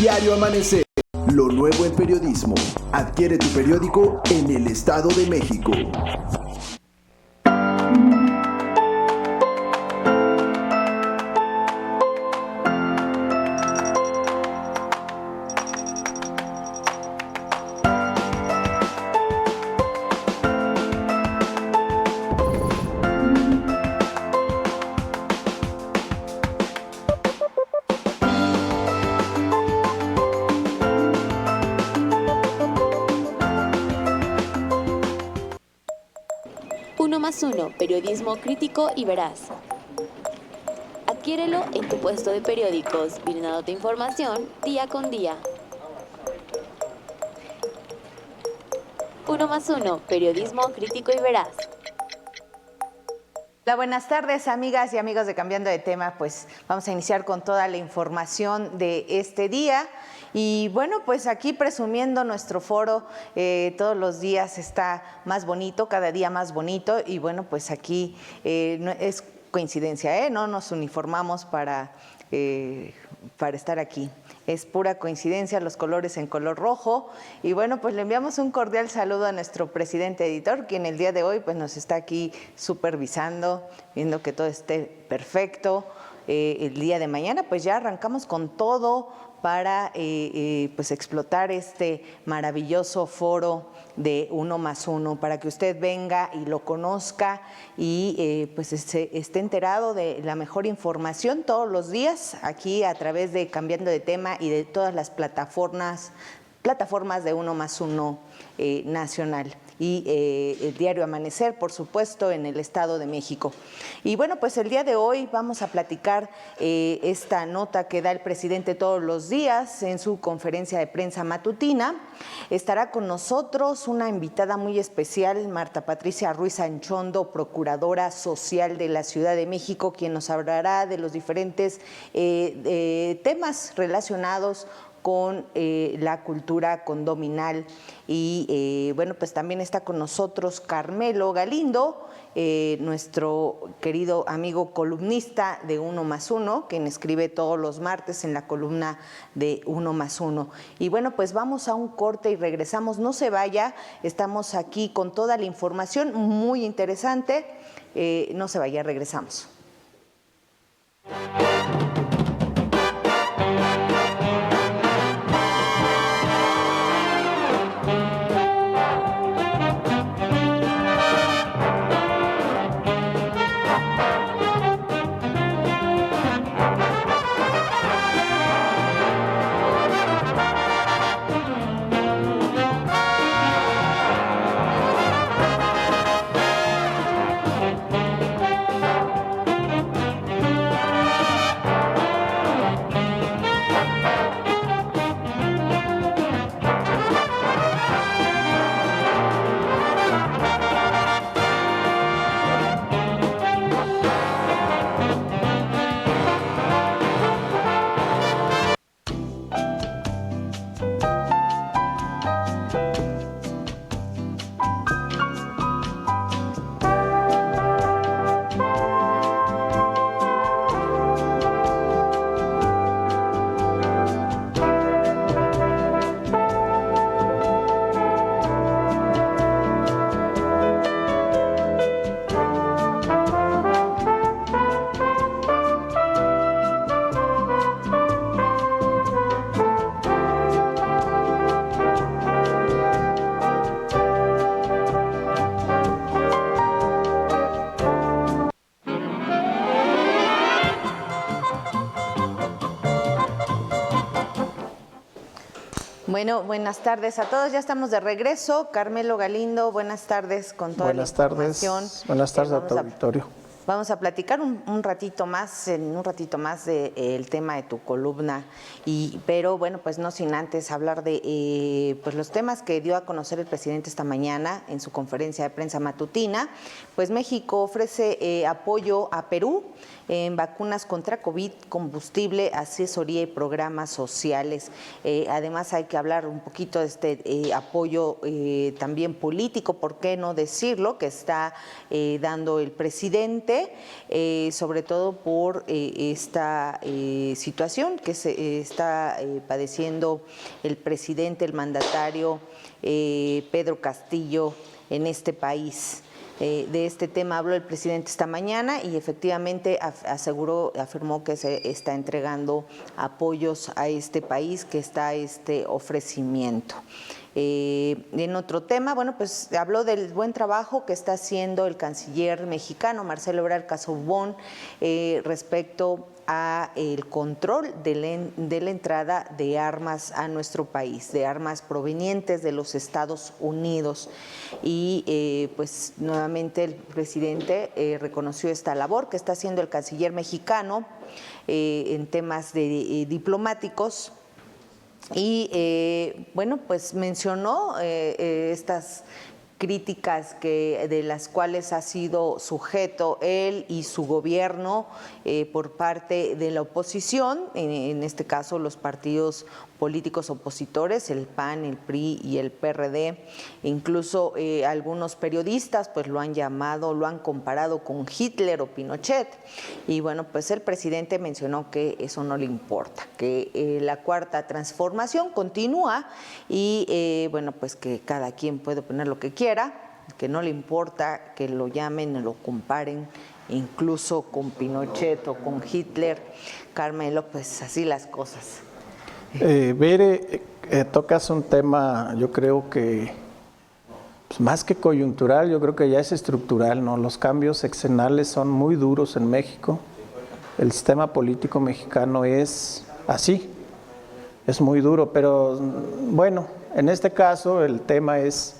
Diario Amanecer, lo nuevo en periodismo. Adquiere tu periódico en el Estado de México. Uno más uno, periodismo crítico y veraz. Adquiérelo en tu puesto de periódicos, brindándote información día con día. Uno más uno, periodismo crítico y veraz. Hola, buenas tardes, amigas y amigos de Cambiando de Tema. Pues vamos a iniciar con toda la información de este día. Y bueno, pues aquí presumiendo nuestro foro, todos los días está más bonito, cada día más bonito. Y bueno, pues aquí no es coincidencia, no nos uniformamos para estar aquí. Es pura coincidencia, los colores en color rojo. Y bueno, pues le enviamos un cordial saludo a nuestro presidente editor, quien el día de hoy pues nos está aquí supervisando, viendo que todo esté perfecto. El día de mañana pues ya arrancamos con todo para pues explotar este maravilloso foro de Uno más Uno, para que usted venga y lo conozca y pues esté enterado de la mejor información todos los días aquí a través de Cambiando de Tema y de todas las plataformas de Uno más Uno nacional. Y el diario Amanecer, por supuesto, en el Estado de México. Y bueno, pues el día de hoy vamos a platicar esta nota que da el presidente todos los días en su conferencia de prensa matutina. Estará con nosotros una invitada muy especial, Marta Patricia Ruiz Anchondo, procuradora social de la Ciudad de México, quien nos hablará de los diferentes temas relacionados con la cultura condominal. Y bueno, pues también está con nosotros Carmelo Galindo, nuestro querido amigo columnista de Uno más Uno, quien escribe todos los martes en la columna de Uno más Uno. Y bueno, pues vamos a un corte y regresamos. No se vaya, estamos aquí con toda la información muy interesante. No se vaya, regresamos. Bueno, buenas tardes a todos. Ya estamos de regreso. Carmelo Galindo, buenas tardes con toda la información. Buenas tardes a tu auditorio. Vamos a platicar un ratito más, del tema de tu columna, pero bueno, pues no sin antes hablar de pues los temas que dio a conocer el presidente esta mañana en su conferencia de prensa matutina. Pues México ofrece apoyo a Perú en vacunas contra COVID, combustible, asesoría y programas sociales. Además hay que hablar un poquito de este apoyo también político, ¿por qué no decirlo?, que está dando el presidente presidente, sobre todo por esta situación que se está padeciendo el presidente, el mandatario Pedro Castillo en este país. De este tema habló el presidente esta mañana y efectivamente afirmó que se está entregando apoyos a este país, que está este ofrecimiento. En otro tema, bueno, pues habló del buen trabajo que está haciendo el canciller mexicano, Marcelo Ebrard Casaubon, respecto a el control de la entrada de armas a nuestro país, de armas provenientes de los Estados Unidos. Y pues nuevamente el presidente reconoció esta labor que está haciendo el canciller mexicano en temas diplomáticos. Y bueno, pues mencionó estas críticas de las cuales ha sido sujeto él y su gobierno por parte de la oposición, en este caso los partidos políticos opositores, el PAN, el PRI y el PRD. Incluso algunos periodistas pues lo han llamado, lo han comparado con Hitler o Pinochet. Y bueno, pues el presidente mencionó que eso no le importa, que la cuarta transformación continúa y bueno, pues que cada quien puede opinar lo que quiera, que no le importa que lo llamen o lo comparen incluso con Pinochet o con Hitler. Carmelo, pues así las cosas. Bere, tocas un tema, yo creo que pues más que coyuntural, yo creo que ya es estructural, ¿no? Los cambios sexenales son muy duros en México. El sistema político mexicano es así, es muy duro, pero bueno, en este caso el tema es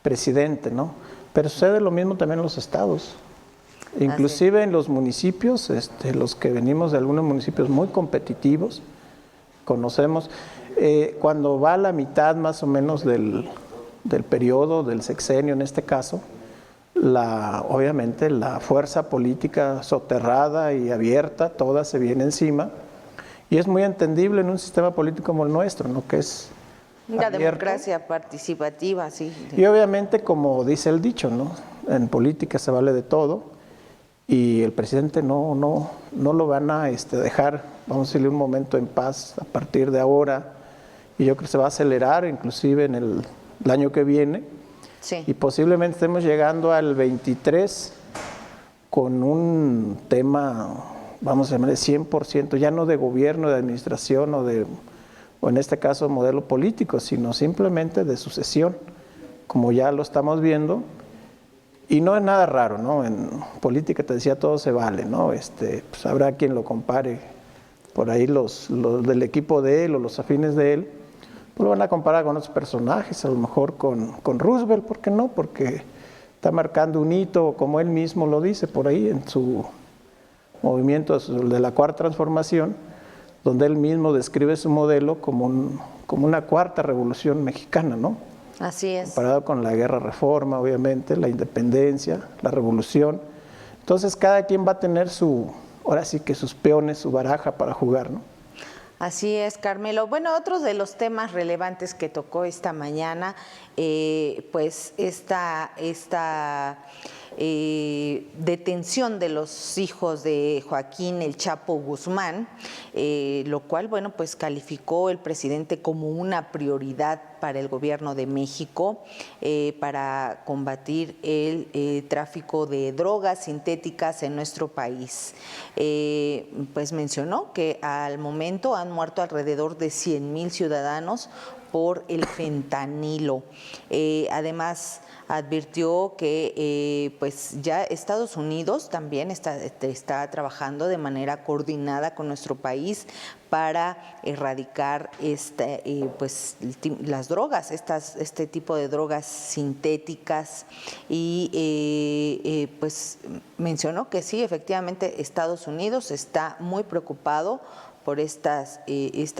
presidente, ¿no? Pero sucede lo mismo también en los estados, inclusive en los municipios, los que venimos de algunos municipios muy competitivos, conocemos, cuando va a la mitad más o menos del periodo, del sexenio en este caso, obviamente la fuerza política soterrada y abierta, toda se viene encima, y es muy entendible en un sistema político como el nuestro, ¿no? Que es la abierto. Democracia participativa, sí. Y obviamente, como dice el dicho, ¿no? En política se vale de todo, y el presidente no lo van a dejar, vamos a decirle, un momento en paz a partir de ahora, y yo creo que se va a acelerar inclusive en el año que viene, Sí. Y posiblemente estemos llegando al 23 con un tema, vamos a llamar de 100%, ya no de gobierno, de administración o en este caso modelo político, sino simplemente de sucesión, como ya lo estamos viendo. Y no es nada raro, ¿no? En política, te decía, todo se vale, ¿no? Pues habrá quien lo compare, por ahí los del equipo de él o los afines de él, pues lo van a comparar con otros personajes, a lo mejor con Roosevelt, ¿por qué no? Porque está marcando un hito, como él mismo lo dice por ahí en su movimiento de la Cuarta Transformación, donde él mismo describe su modelo como una cuarta revolución mexicana, ¿no? Así es. Comparado con la guerra reforma, obviamente, la independencia, la revolución. Entonces cada quien va a tener ahora sí que sus peones, su baraja para jugar, ¿no? Así es, Carmelo. Bueno, otros de los temas relevantes que tocó esta mañana, pues esta detención de los hijos de Joaquín El Chapo Guzmán, lo cual, bueno, pues calificó el presidente como una prioridad para el gobierno de México para combatir el tráfico de drogas sintéticas en nuestro país. Pues mencionó que al momento han muerto alrededor de 100,000 ciudadanos por el fentanilo. Además, advirtió que pues ya Estados Unidos también está trabajando de manera coordinada con nuestro país para erradicar pues las drogas, este tipo de drogas sintéticas, y pues mencionó que sí, efectivamente Estados Unidos está muy preocupado por esta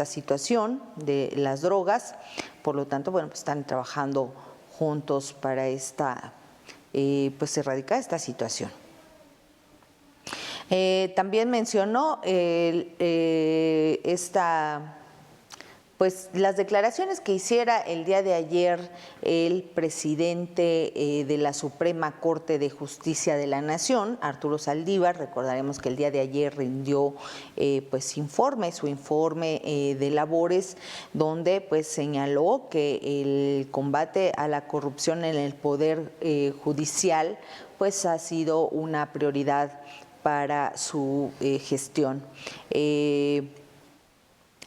situación de las drogas. Por lo tanto, bueno, pues están trabajando juntos para pues erradicar esta situación. También mencionó pues las declaraciones que hiciera el día de ayer el presidente de la Suprema Corte de Justicia de la Nación, Arturo Saldívar. Recordaremos que el día de ayer rindió pues su informe de labores, donde pues señaló que el combate a la corrupción en el Poder Judicial pues ha sido una prioridad para su gestión.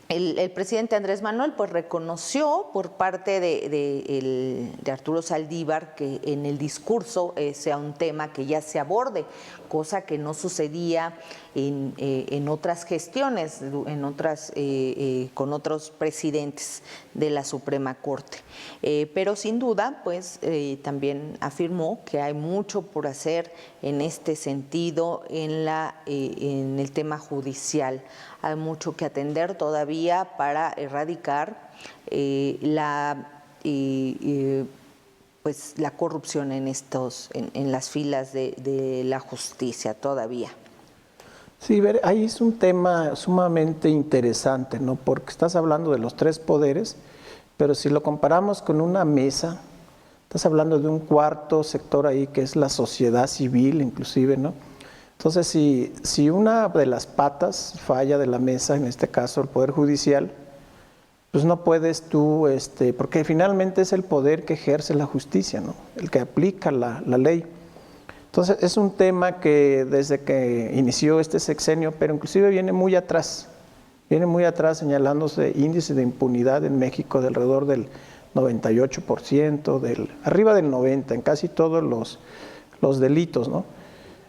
El presidente Andrés Manuel pues reconoció por parte de Arturo Saldívar que en el discurso sea un tema que ya se aborde, cosa que no sucedía en otras gestiones, con otros presidentes de la Suprema Corte. Pero sin duda, pues también afirmó que hay mucho por hacer en este sentido en el tema judicial. Hay mucho que atender todavía para erradicar pues la corrupción en las filas de la justicia todavía. Sí, ahí es un tema sumamente interesante, ¿no? Porque estás hablando de los tres poderes, pero si lo comparamos con una mesa, estás hablando de un cuarto sector ahí que es la sociedad civil, inclusive, ¿no? Entonces, si una de las patas falla de la mesa, en este caso el Poder Judicial, pues no puedes tú, porque finalmente es el poder que ejerce la justicia, ¿no? El que aplica la ley. Entonces, es un tema que desde que inició este sexenio, pero inclusive viene muy atrás señalándose índice de impunidad en México de alrededor del 98%, arriba del 90% en casi todos los delitos, ¿no?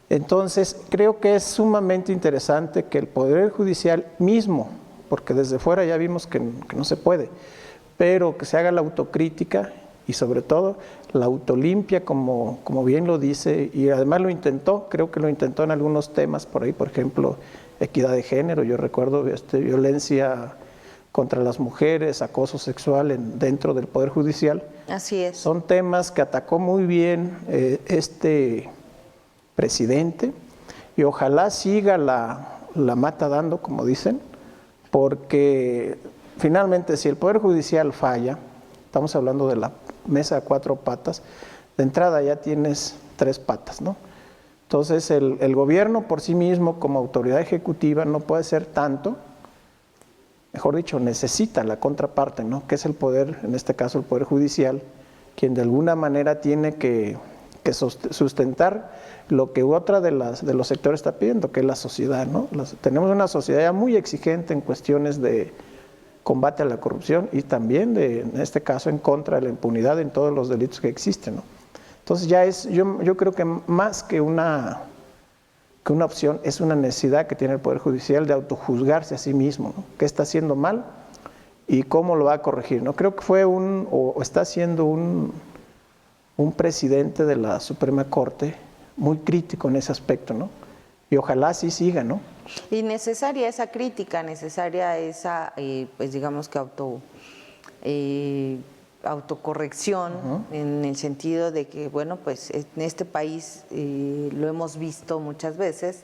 Entonces, creo que es sumamente interesante que el Poder Judicial mismo, porque desde fuera ya vimos que no se puede, pero que se haga la autocrítica y sobre todo la autolimpia, como bien lo dice, y además creo que lo intentó en algunos temas por ahí, por ejemplo, equidad de género. Yo recuerdo violencia contra las mujeres, acoso sexual dentro del Poder Judicial. Así es. Son temas que atacó muy bien este presidente, y ojalá siga la mata dando, como dicen, porque finalmente si el Poder Judicial falla, estamos hablando de la mesa de cuatro patas, de entrada ya tienes tres patas, ¿no? Entonces el gobierno por sí mismo como autoridad ejecutiva no puede ser tanto, mejor dicho, necesita la contraparte, ¿no? Que es el poder, en este caso el Poder Judicial, quien de alguna manera tiene que sustentar lo que otra de los sectores está pidiendo, que es la sociedad, ¿no? Tenemos una sociedad ya muy exigente en cuestiones de combate a la corrupción y también en este caso en contra de la impunidad en todos los delitos que existen, ¿no? Entonces ya yo creo que más que una opción, es una necesidad que tiene el Poder Judicial de autojuzgarse a sí mismo, ¿no? ¿Qué está haciendo mal y cómo lo va a corregir? No creo que fue o está siendo un presidente de la Suprema Corte muy crítico en ese aspecto, ¿no? Y ojalá así siga, ¿no? Y necesaria esa crítica, necesaria esa, pues digamos que autocorrección, en el sentido de que, bueno, pues en este país lo hemos visto muchas veces,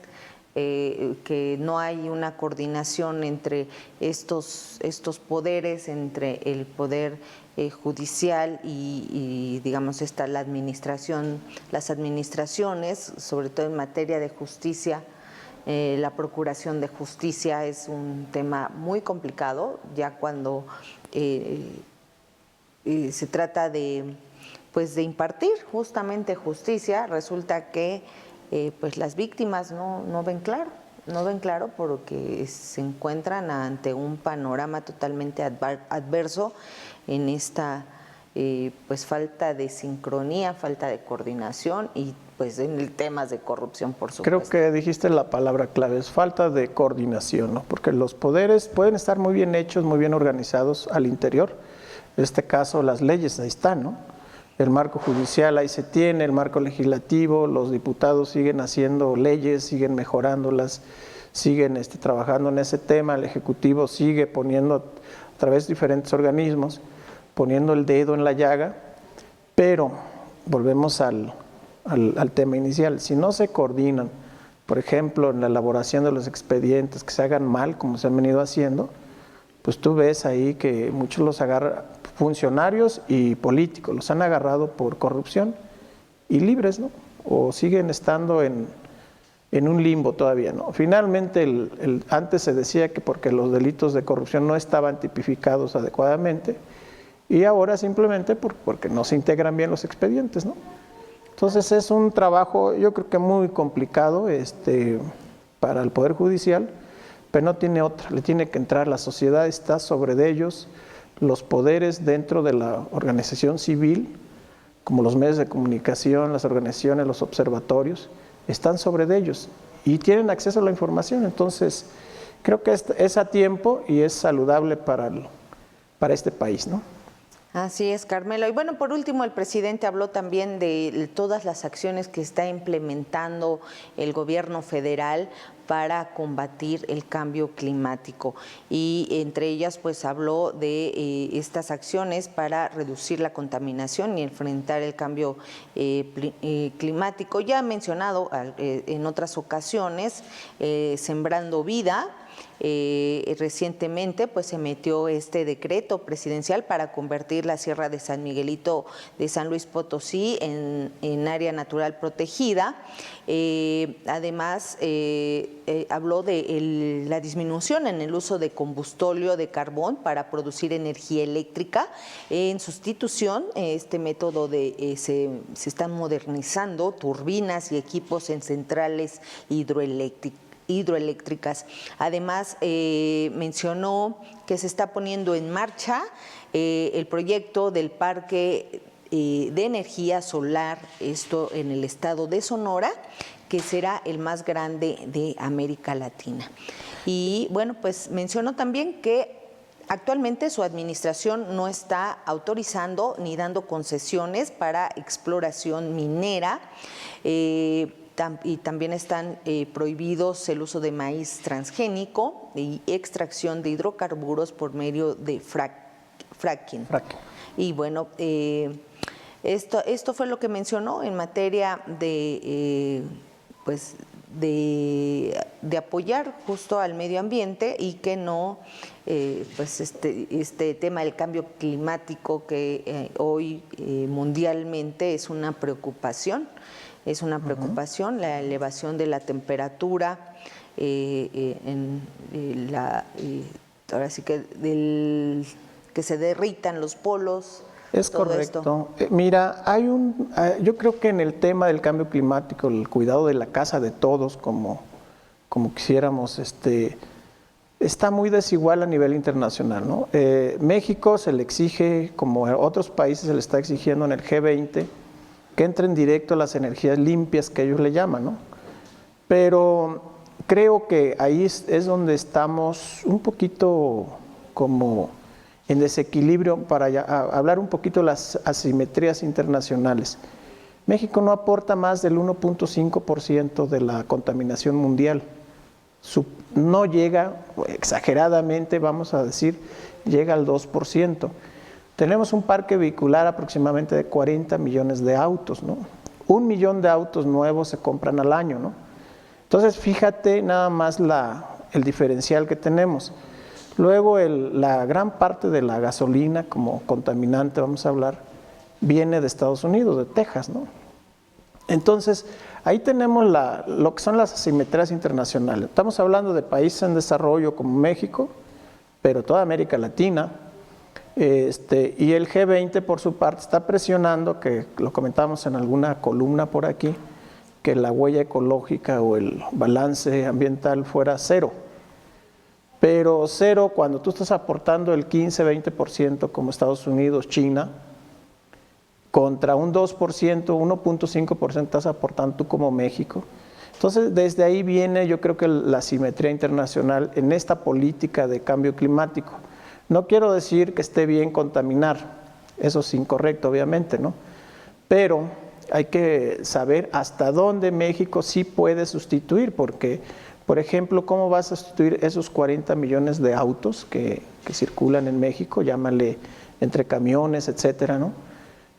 que no hay una coordinación entre estos poderes, entre el poder judicial y digamos la administración, las administraciones, sobre todo en materia de justicia. La procuración de justicia es un tema muy complicado, ya cuando se trata de impartir justamente justicia, resulta que pues las víctimas no ven claro porque se encuentran ante un panorama totalmente adverso en esta pues falta de sincronía, falta de coordinación y pues en temas de corrupción, por supuesto. Creo que dijiste la palabra clave, es falta de coordinación, ¿no? Porque los poderes pueden estar muy bien hechos, muy bien organizados al interior. En este caso las leyes ahí están, ¿no? El marco judicial ahí se tiene, el marco legislativo, los diputados siguen haciendo leyes, siguen mejorándolas, siguen trabajando en ese tema, el Ejecutivo sigue poniendo a través de diferentes organismos, poniendo el dedo en la llaga, pero volvemos al tema inicial. Si no se coordinan, por ejemplo, en la elaboración de los expedientes, que se hagan mal, como se han venido haciendo, pues tú ves ahí que muchos los agarran, funcionarios y políticos, los han agarrado por corrupción y libres, ¿no? O siguen estando en un limbo todavía, ¿no? Finalmente, antes se decía que porque los delitos de corrupción no estaban tipificados adecuadamente, y ahora simplemente porque no se integran bien los expedientes, ¿no? Entonces es un trabajo, yo creo que muy complicado para el Poder Judicial, pero no tiene otra, le tiene que entrar, la sociedad está sobre de ellos, los poderes dentro de la organización civil, como los medios de comunicación, las organizaciones, los observatorios, están sobre de ellos y tienen acceso a la información. Entonces, creo que es a tiempo y es saludable para este país, ¿no? Así es, Carmelo. Y bueno, por último, el presidente habló también de todas las acciones que está implementando el gobierno federal para combatir el cambio climático, y entre ellas pues habló de estas acciones para reducir la contaminación y enfrentar el cambio climático. Ya ha mencionado en otras ocasiones Sembrando Vida. Recientemente pues se emitió este decreto presidencial para convertir la Sierra de San Miguelito de San Luis Potosí en área natural protegida. Además habló de la disminución en el uso de combustóleo de carbón para producir energía eléctrica. En sustitución, este método se están modernizando turbinas y equipos en centrales hidroeléctricas. Además, mencionó que se está poniendo en marcha el proyecto del parque de energía solar, esto en el estado de Sonora, que será el más grande de América Latina. Y bueno, pues mencionó también que actualmente su administración no está autorizando ni dando concesiones para exploración minera, y también están prohibidos el uso de maíz transgénico y extracción de hidrocarburos por medio de fracking. Y bueno, esto fue lo que mencionó en materia de apoyar justo al medio ambiente, y que no, pues este tema del cambio climático que hoy mundialmente es una preocupación. Es una preocupación la elevación de la temperatura, ahora sí que que se derritan los polos. Es correcto. Mira, yo creo que en el tema del cambio climático, el cuidado de la casa de todos, como quisiéramos, está muy desigual a nivel internacional, ¿no? México se le exige, como a otros países se le está exigiendo en el G20, que entren directo a las energías limpias que ellos le llaman, ¿no? Pero creo que ahí es donde estamos un poquito como en desequilibrio, para hablar un poquito de las asimetrías internacionales. México no aporta más del 1.5% de la contaminación mundial. No llega, exageradamente vamos a decir, llega al 2%. Tenemos un parque vehicular aproximadamente de 40 millones de autos, ¿no? 1 millón de autos nuevos se compran al año, ¿no? Entonces, fíjate nada más el diferencial que tenemos. Luego, la gran parte de la gasolina como contaminante, vamos a hablar, viene de Estados Unidos, de Texas, ¿no? Entonces, ahí tenemos lo que son las asimetrías internacionales. Estamos hablando de países en desarrollo como México, pero toda América Latina. Y el G20 por su parte está presionando, que lo comentamos en alguna columna por aquí, que la huella ecológica o el balance ambiental fuera cero. Pero cero cuando tú estás aportando el 15-20% como Estados Unidos, China, contra un 2%, 1.5% estás aportando tú como México. Entonces, desde ahí viene, yo creo que la asimetría internacional en esta política de cambio climático. No quiero decir que esté bien contaminar, eso es incorrecto obviamente, ¿no? Pero hay que saber hasta dónde México sí puede sustituir, porque, por ejemplo, ¿cómo vas a sustituir esos 40 millones de autos que circulan en México? Llámale entre camiones, etcétera, ¿no?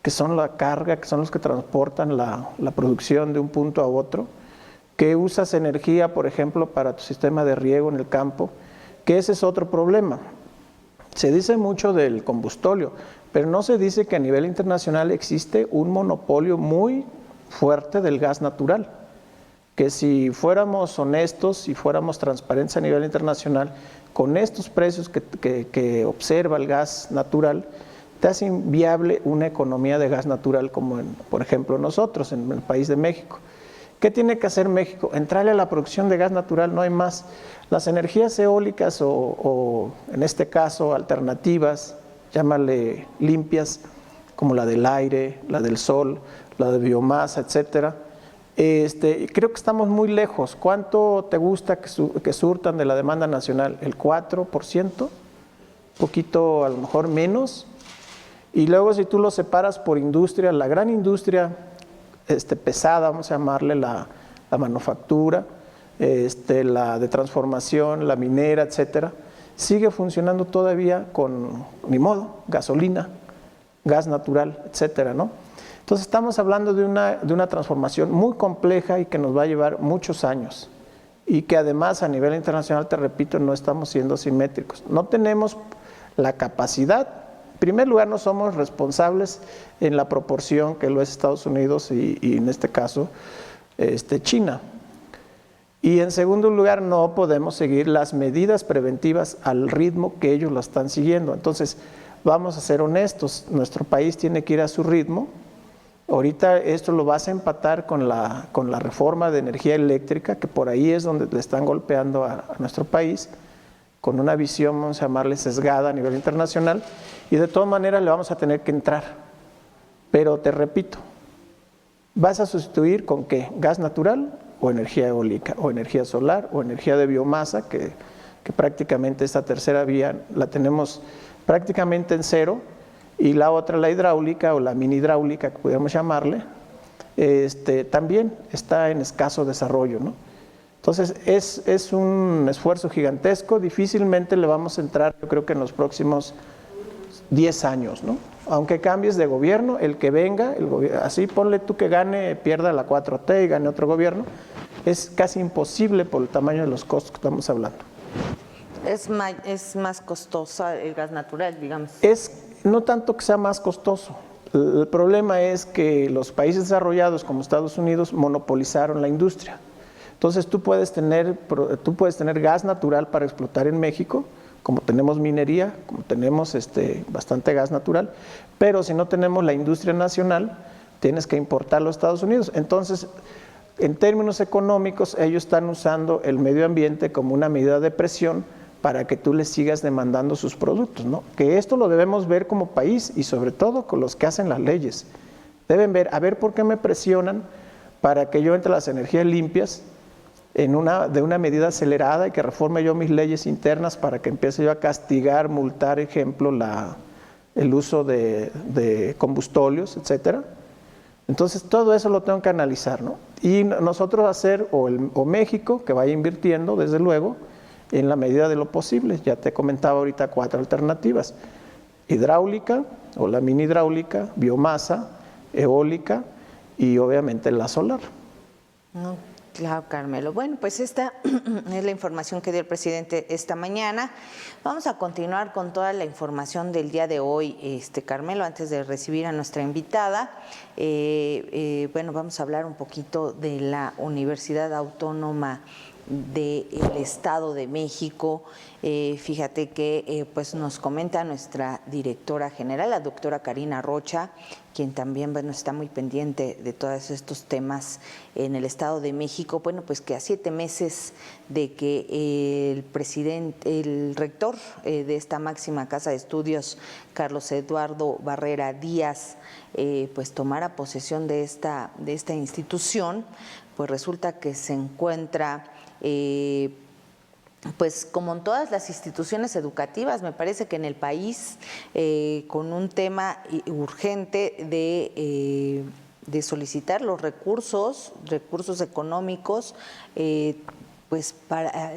Que son la carga, que son los que transportan la producción de un punto a otro, que usas energía, por ejemplo, para tu sistema de riego en el campo, que ese es otro problema. Se dice mucho del combustóleo, pero no se dice que a nivel internacional existe un monopolio muy fuerte del gas natural, que si fuéramos honestos, si fuéramos transparentes a nivel internacional, con estos precios que observa el gas natural, te hace inviable una economía de gas natural como, por ejemplo, nosotros en el país de México. ¿Qué tiene que hacer México? Entrarle a la producción de gas natural, no hay más. Las energías eólicas o en este caso alternativas, llámale limpias, como la del aire, la del sol, la de biomasa, etcétera. Creo que estamos muy lejos. ¿Cuánto te gusta que surtan de la demanda nacional? ¿El 4%? Poquito, a lo mejor menos. Y luego si tú lo separas por industria, la gran industria pesada, vamos a llamarle la manufactura, la de transformación, la minera, etcétera, sigue funcionando todavía con, ni modo, gasolina, gas natural, etcétera, ¿no? Entonces estamos hablando de una transformación muy compleja y que nos va a llevar muchos años y que además a nivel internacional, te repito, no estamos siendo simétricos. No tenemos la capacidad, en primer lugar no somos responsables en la proporción que lo es Estados Unidos y en este caso China. Y en segundo lugar no podemos seguir las medidas preventivas al ritmo que ellos lo están siguiendo. Entonces vamos a ser honestos, nuestro país tiene que ir a su ritmo. Ahorita esto lo vas a empatar con la reforma de energía eléctrica, que por ahí es donde le están golpeando a nuestro país, con una visión, vamos a llamarle sesgada a nivel internacional, y de todas maneras le vamos a tener que entrar. Pero te repito, ¿vas a sustituir con qué? ¿Gas natural o energía eólica, o energía solar, o energía de biomasa, que prácticamente esta tercera vía la tenemos prácticamente en cero? Y la otra, la hidráulica o la mini hidráulica, que podríamos llamarle, también está en escaso desarrollo, ¿no? Entonces es un esfuerzo gigantesco, difícilmente le vamos a entrar, yo creo que en los próximos 10 años, ¿no? Aunque cambies de gobierno, el que venga, así ponle tú que pierda la 4T y gane otro gobierno, es casi imposible por el tamaño de los costos que estamos hablando. Es más costosa el gas natural, digamos. No tanto que sea más costoso, el problema es que los países desarrollados como Estados Unidos monopolizaron la industria. Entonces tú puedes tener gas natural para explotar en México, como tenemos minería, como tenemos bastante gas natural, pero si no tenemos la industria nacional, tienes que importarlo a Estados Unidos. Entonces, en términos económicos, ellos están usando el medio ambiente como una medida de presión para que tú les sigas demandando sus productos, ¿no? Que esto lo debemos ver como país y sobre todo con los que hacen las leyes. Deben ver, a ver por qué me presionan para que yo entre las energías limpias de una medida acelerada y que reforme yo mis leyes internas para que empiece yo a castigar, multar, ejemplo, el uso de combustóleos, etcétera. Entonces todo eso lo tengo que analizar, ¿no? Y nosotros hacer, o México, que vaya invirtiendo, desde luego, en la medida de lo posible. Ya te comentaba ahorita 4 alternativas: hidráulica o la mini hidráulica, biomasa, eólica y obviamente la solar. No, claro, Carmelo. Bueno, pues esta es la información que dio el presidente esta mañana. Vamos a continuar con toda la información del día de hoy, Carmelo, antes de recibir a nuestra invitada. Bueno, vamos a hablar un poquito de la Universidad Autónoma del Estado de México. Fíjate que pues nos comenta nuestra directora general, la doctora Karina Rocha, quien también está muy pendiente de todos estos temas en el Estado de México. Bueno, pues que a 7 meses de que el rector de esta máxima casa de estudios, Carlos Eduardo Barrera Díaz, pues tomara posesión de esta institución, pues resulta que se encuentra pues como en todas las instituciones educativas, me parece que en el país, con un tema urgente de solicitar los recursos económicos, pues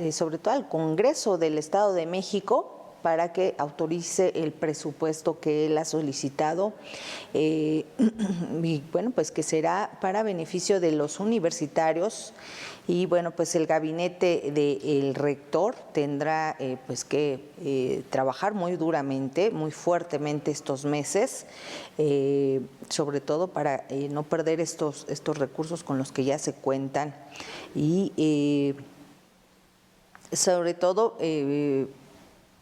sobre todo al Congreso del Estado de México, para que autorice el presupuesto que él ha solicitado y bueno, pues que será para beneficio de los universitarios. Y bueno, pues el gabinete del rector tendrá pues que trabajar muy duramente, muy fuertemente estos meses, sobre todo para no perder estos recursos con los que ya se cuentan y sobre todo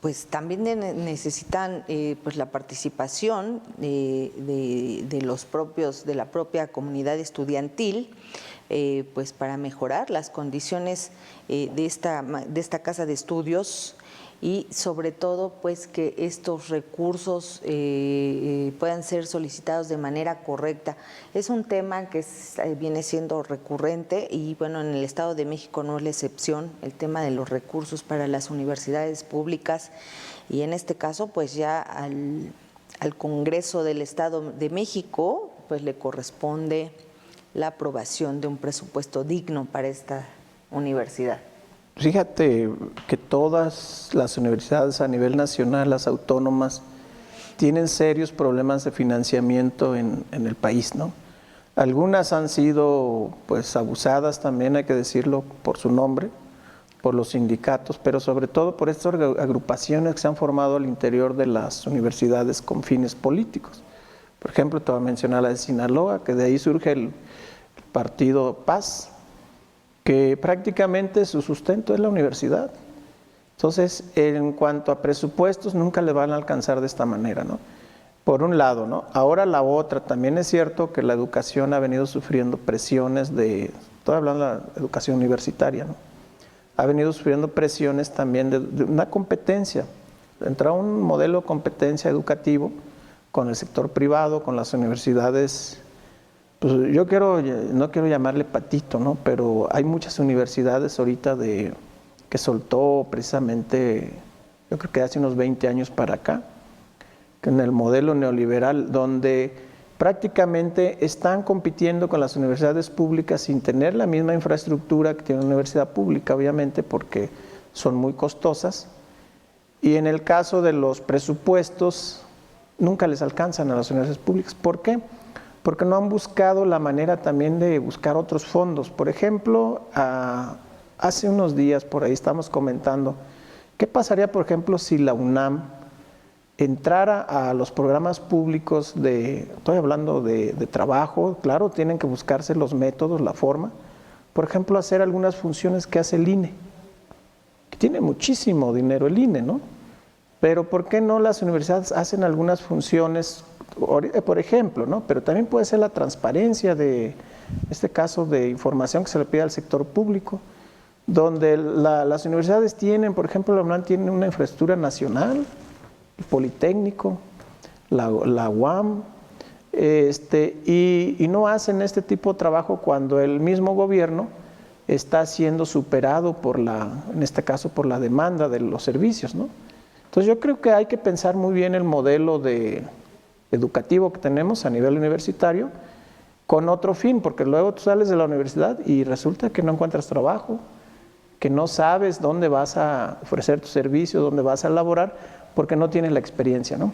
pues también necesitan pues la participación de los propios, de la propia comunidad estudiantil, pues para mejorar las condiciones de esta casa de estudios y sobre todo pues que estos recursos puedan ser solicitados de manera correcta. Es un tema que viene siendo recurrente y bueno, en el Estado de México no es la excepción, el tema de los recursos para las universidades públicas y en este caso pues ya al Congreso del Estado de México pues le corresponde la aprobación de un presupuesto digno para esta universidad. Fíjate que todas las universidades a nivel nacional, las autónomas, tienen serios problemas de financiamiento en el país, ¿no? Algunas han sido pues abusadas también, hay que decirlo por su nombre, por los sindicatos, pero sobre todo por estas agrupaciones que se han formado al interior de las universidades con fines políticos. Por ejemplo, te voy a mencionar la de Sinaloa, que de ahí surge el partido Paz, que prácticamente su sustento es la universidad. Entonces, en cuanto a presupuestos, nunca le van a alcanzar de esta manera, ¿no? Por un lado, ¿no? Ahora la otra, también es cierto que la educación ha venido sufriendo presiones estoy hablando de la educación universitaria, ¿no? Ha venido sufriendo presiones también de una competencia, entra un modelo de competencia educativo con el sector privado, con las universidades. Pues no quiero llamarle patito, ¿no? Pero hay muchas universidades ahorita que soltó precisamente, yo creo que hace unos 20 años para acá, que en el modelo neoliberal, donde prácticamente están compitiendo con las universidades públicas sin tener la misma infraestructura que tiene una universidad pública, obviamente, porque son muy costosas. Y en el caso de los presupuestos, nunca les alcanzan a las universidades públicas. ¿Por qué? Porque no han buscado la manera también de buscar otros fondos. Por ejemplo, hace unos días por ahí estamos comentando, ¿qué pasaría, por ejemplo, si la UNAM entrara a los programas públicos estoy hablando de trabajo, claro, tienen que buscarse los métodos, la forma, por ejemplo, hacer algunas funciones que hace el INE, que tiene muchísimo dinero el INE, ¿no? Pero ¿por qué no las universidades hacen algunas funciones, por ejemplo, ¿no? Pero también puede ser la transparencia en este caso de información que se le pide al sector público, donde las universidades tienen, por ejemplo, la UNAM tiene una infraestructura nacional, el Politécnico, la UAM, y no hacen este tipo de trabajo cuando el mismo gobierno está siendo superado en este caso por la demanda de los servicios, ¿no? Entonces yo creo que hay que pensar muy bien el modelo educativo que tenemos a nivel universitario con otro fin, porque luego tú sales de la universidad y resulta que no encuentras trabajo, que no sabes dónde vas a ofrecer tu servicio, dónde vas a laborar, porque no tienes la experiencia, ¿no?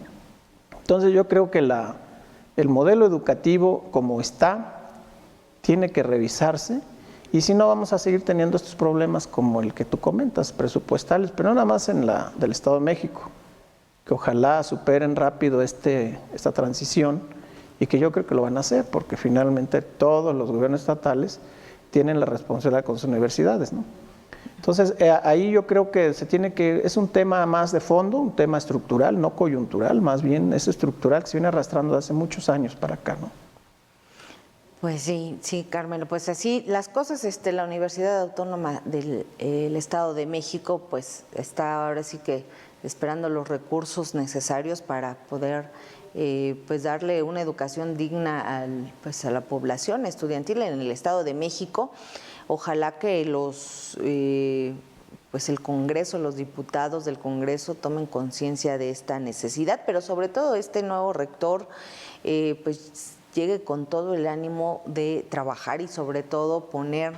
Entonces yo creo que el modelo educativo como está tiene que revisarse y si no vamos a seguir teniendo estos problemas como el que tú comentas, presupuestales, pero no nada más del Estado de México, que ojalá superen rápido esta transición y que yo creo que lo van a hacer porque finalmente todos los gobiernos estatales tienen la responsabilidad con sus universidades, ¿no? Entonces, ahí yo creo que es un tema más de fondo, un tema estructural, no coyuntural, más bien es estructural que se viene arrastrando desde hace muchos años para acá, ¿no? Pues sí, Carmelo, pues así las cosas, la Universidad Autónoma del Estado de México, pues está ahora sí que esperando los recursos necesarios para poder pues darle una educación digna a la población estudiantil en el Estado de México. Ojalá que pues el Congreso, los diputados del Congreso tomen conciencia de esta necesidad, pero sobre todo este nuevo rector pues llegue con todo el ánimo de trabajar y sobre todo poner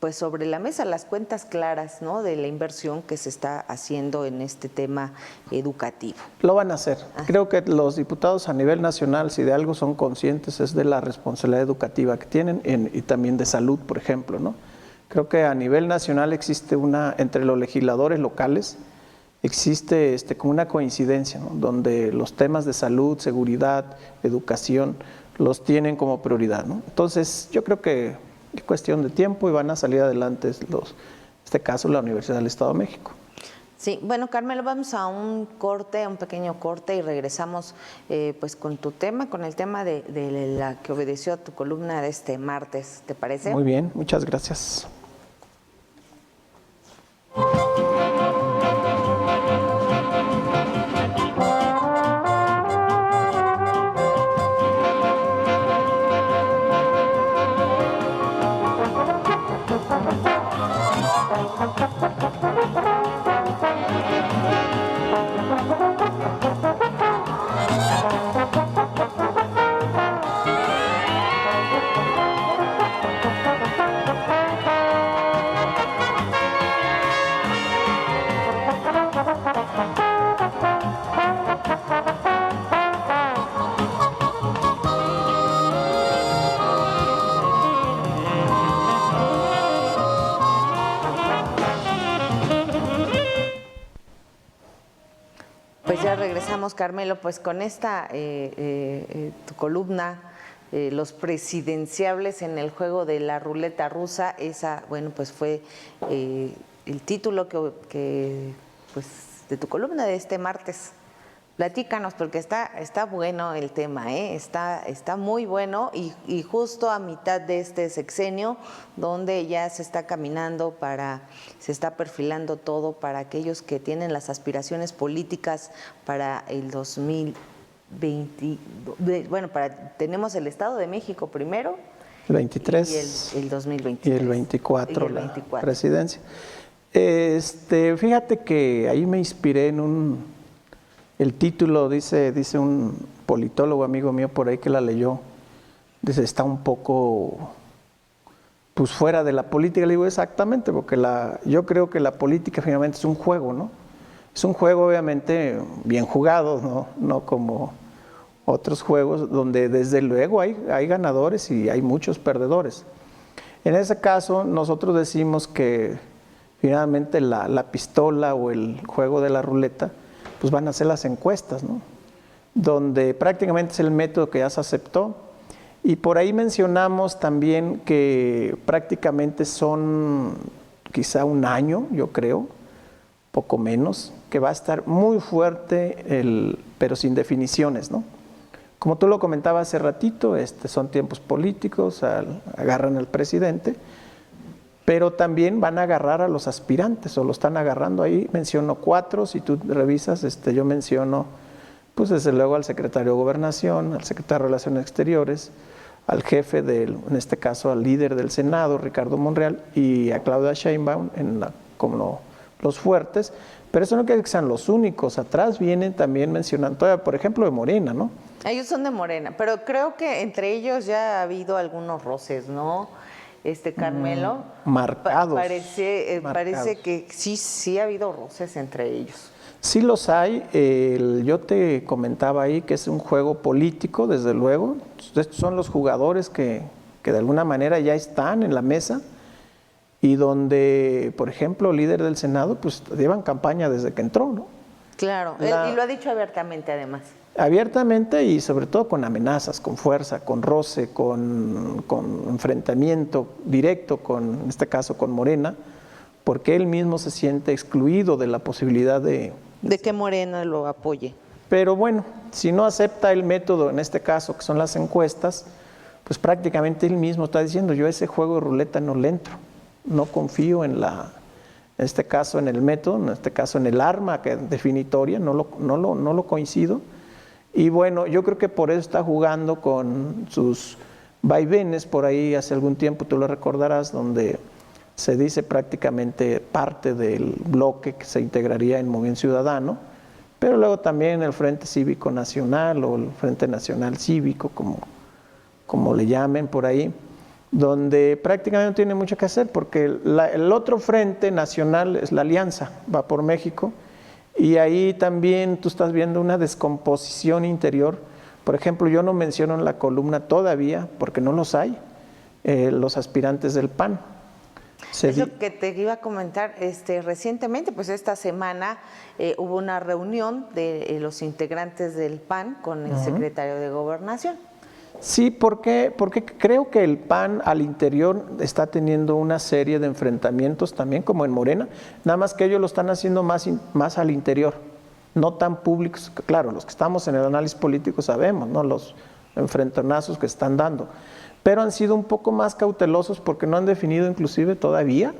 pues sobre la mesa las cuentas claras, ¿no?, de la inversión que se está haciendo en este tema educativo. Lo van a hacer. Creo que los diputados a nivel nacional, si de algo son conscientes, es de la responsabilidad educativa que tienen y también de salud, por ejemplo, ¿no? Creo que a nivel nacional existe entre los legisladores locales, existe como una coincidencia, ¿no?, donde los temas de salud, seguridad, educación, los tienen como prioridad, ¿no? Entonces, yo creo que es cuestión de tiempo y van a salir adelante en este caso la Universidad del Estado de México. Sí, bueno, Carmelo, vamos a un pequeño corte y regresamos pues con tu tema, con el tema de la que obedeció a tu columna de este martes, ¿te parece? Muy bien, muchas gracias. Pues ya regresamos, Carmelo, pues con esta tu columna, los presidenciables en el juego de la ruleta rusa, esa, bueno, pues fue el título que pues de tu columna de este martes. Platícanos, porque está bueno el tema, está muy bueno y justo a mitad de este sexenio, donde ya se está caminando se está perfilando todo para aquellos que tienen las aspiraciones políticas para el 2020, bueno, tenemos el Estado de México primero. El 23. Y el 2023. Y el 24, y el 24. La presidencia. Fíjate que ahí me inspiré en el título dice un politólogo amigo mío por ahí que la leyó, dice, está un poco pues fuera de la política. Le digo, exactamente, porque yo creo que la política finalmente es un juego, ¿no? Es un juego obviamente bien jugado, no como otros juegos donde desde luego hay ganadores y hay muchos perdedores. En ese caso nosotros decimos que finalmente la pistola o el juego de la ruleta pues van a ser las encuestas, ¿no?, donde prácticamente es el método que ya se aceptó. Y por ahí mencionamos también que prácticamente son quizá un año, yo creo, poco menos, que va a estar muy fuerte, pero sin definiciones, ¿no? Como tú lo comentabas hace ratito, son tiempos políticos, agarran al presidente, pero también van a agarrar a los aspirantes, o lo están agarrando ahí. Menciono 4, si tú revisas, yo menciono, pues desde luego al secretario de Gobernación, al secretario de Relaciones Exteriores, al jefe en este caso al líder del Senado, Ricardo Monreal, y a Claudia Sheinbaum como los fuertes, pero eso no quiere decir que sean los únicos. Atrás vienen también mencionando, todavía, por ejemplo, de Morena, ¿no? Ellos son de Morena, pero creo que entre ellos ya ha habido algunos roces, ¿no? Carmelo. Marcados. Parece que sí ha habido roces entre ellos. Sí los hay. Yo te comentaba ahí que es un juego político, desde luego. Estos son los jugadores que de alguna manera ya están en la mesa y donde, por ejemplo, el líder del Senado, pues llevan campaña desde que entró, ¿no? Claro, y lo ha dicho abiertamente además. Abiertamente y sobre todo con amenazas, con fuerza, con roce, con enfrentamiento directo, en este caso con Morena, porque él mismo se siente excluido de la posibilidad de que Morena lo apoye. Pero bueno, si no acepta el método, en este caso, que son las encuestas, pues prácticamente él mismo está diciendo, yo a ese juego de ruleta no le entro, no confío en este caso en el método, en este caso en el arma definitoria, no lo coincido. Y bueno, yo creo que por eso está jugando con sus vaivenes. Por ahí hace algún tiempo, tú lo recordarás, donde se dice prácticamente parte del bloque que se integraría en Movimiento Ciudadano, pero luego también el Frente Cívico Nacional o el Frente Nacional Cívico, como le llamen por ahí, donde prácticamente no tiene mucho que hacer, porque el otro frente nacional es la Alianza, va por México, y ahí también tú estás viendo una descomposición interior. Por ejemplo, yo no menciono en la columna todavía, porque no los hay, los aspirantes del PAN. Eso que te iba a comentar, recientemente, pues esta semana hubo una reunión de los integrantes del PAN con el secretario de Gobernación. Sí, porque creo que el PAN al interior está teniendo una serie de enfrentamientos también, como en Morena, nada más que ellos lo están haciendo más al interior, no tan públicos. Claro, los que estamos en el análisis político sabemos, ¿no?, los enfrentonazos que están dando, pero han sido un poco más cautelosos porque no han definido inclusive todavía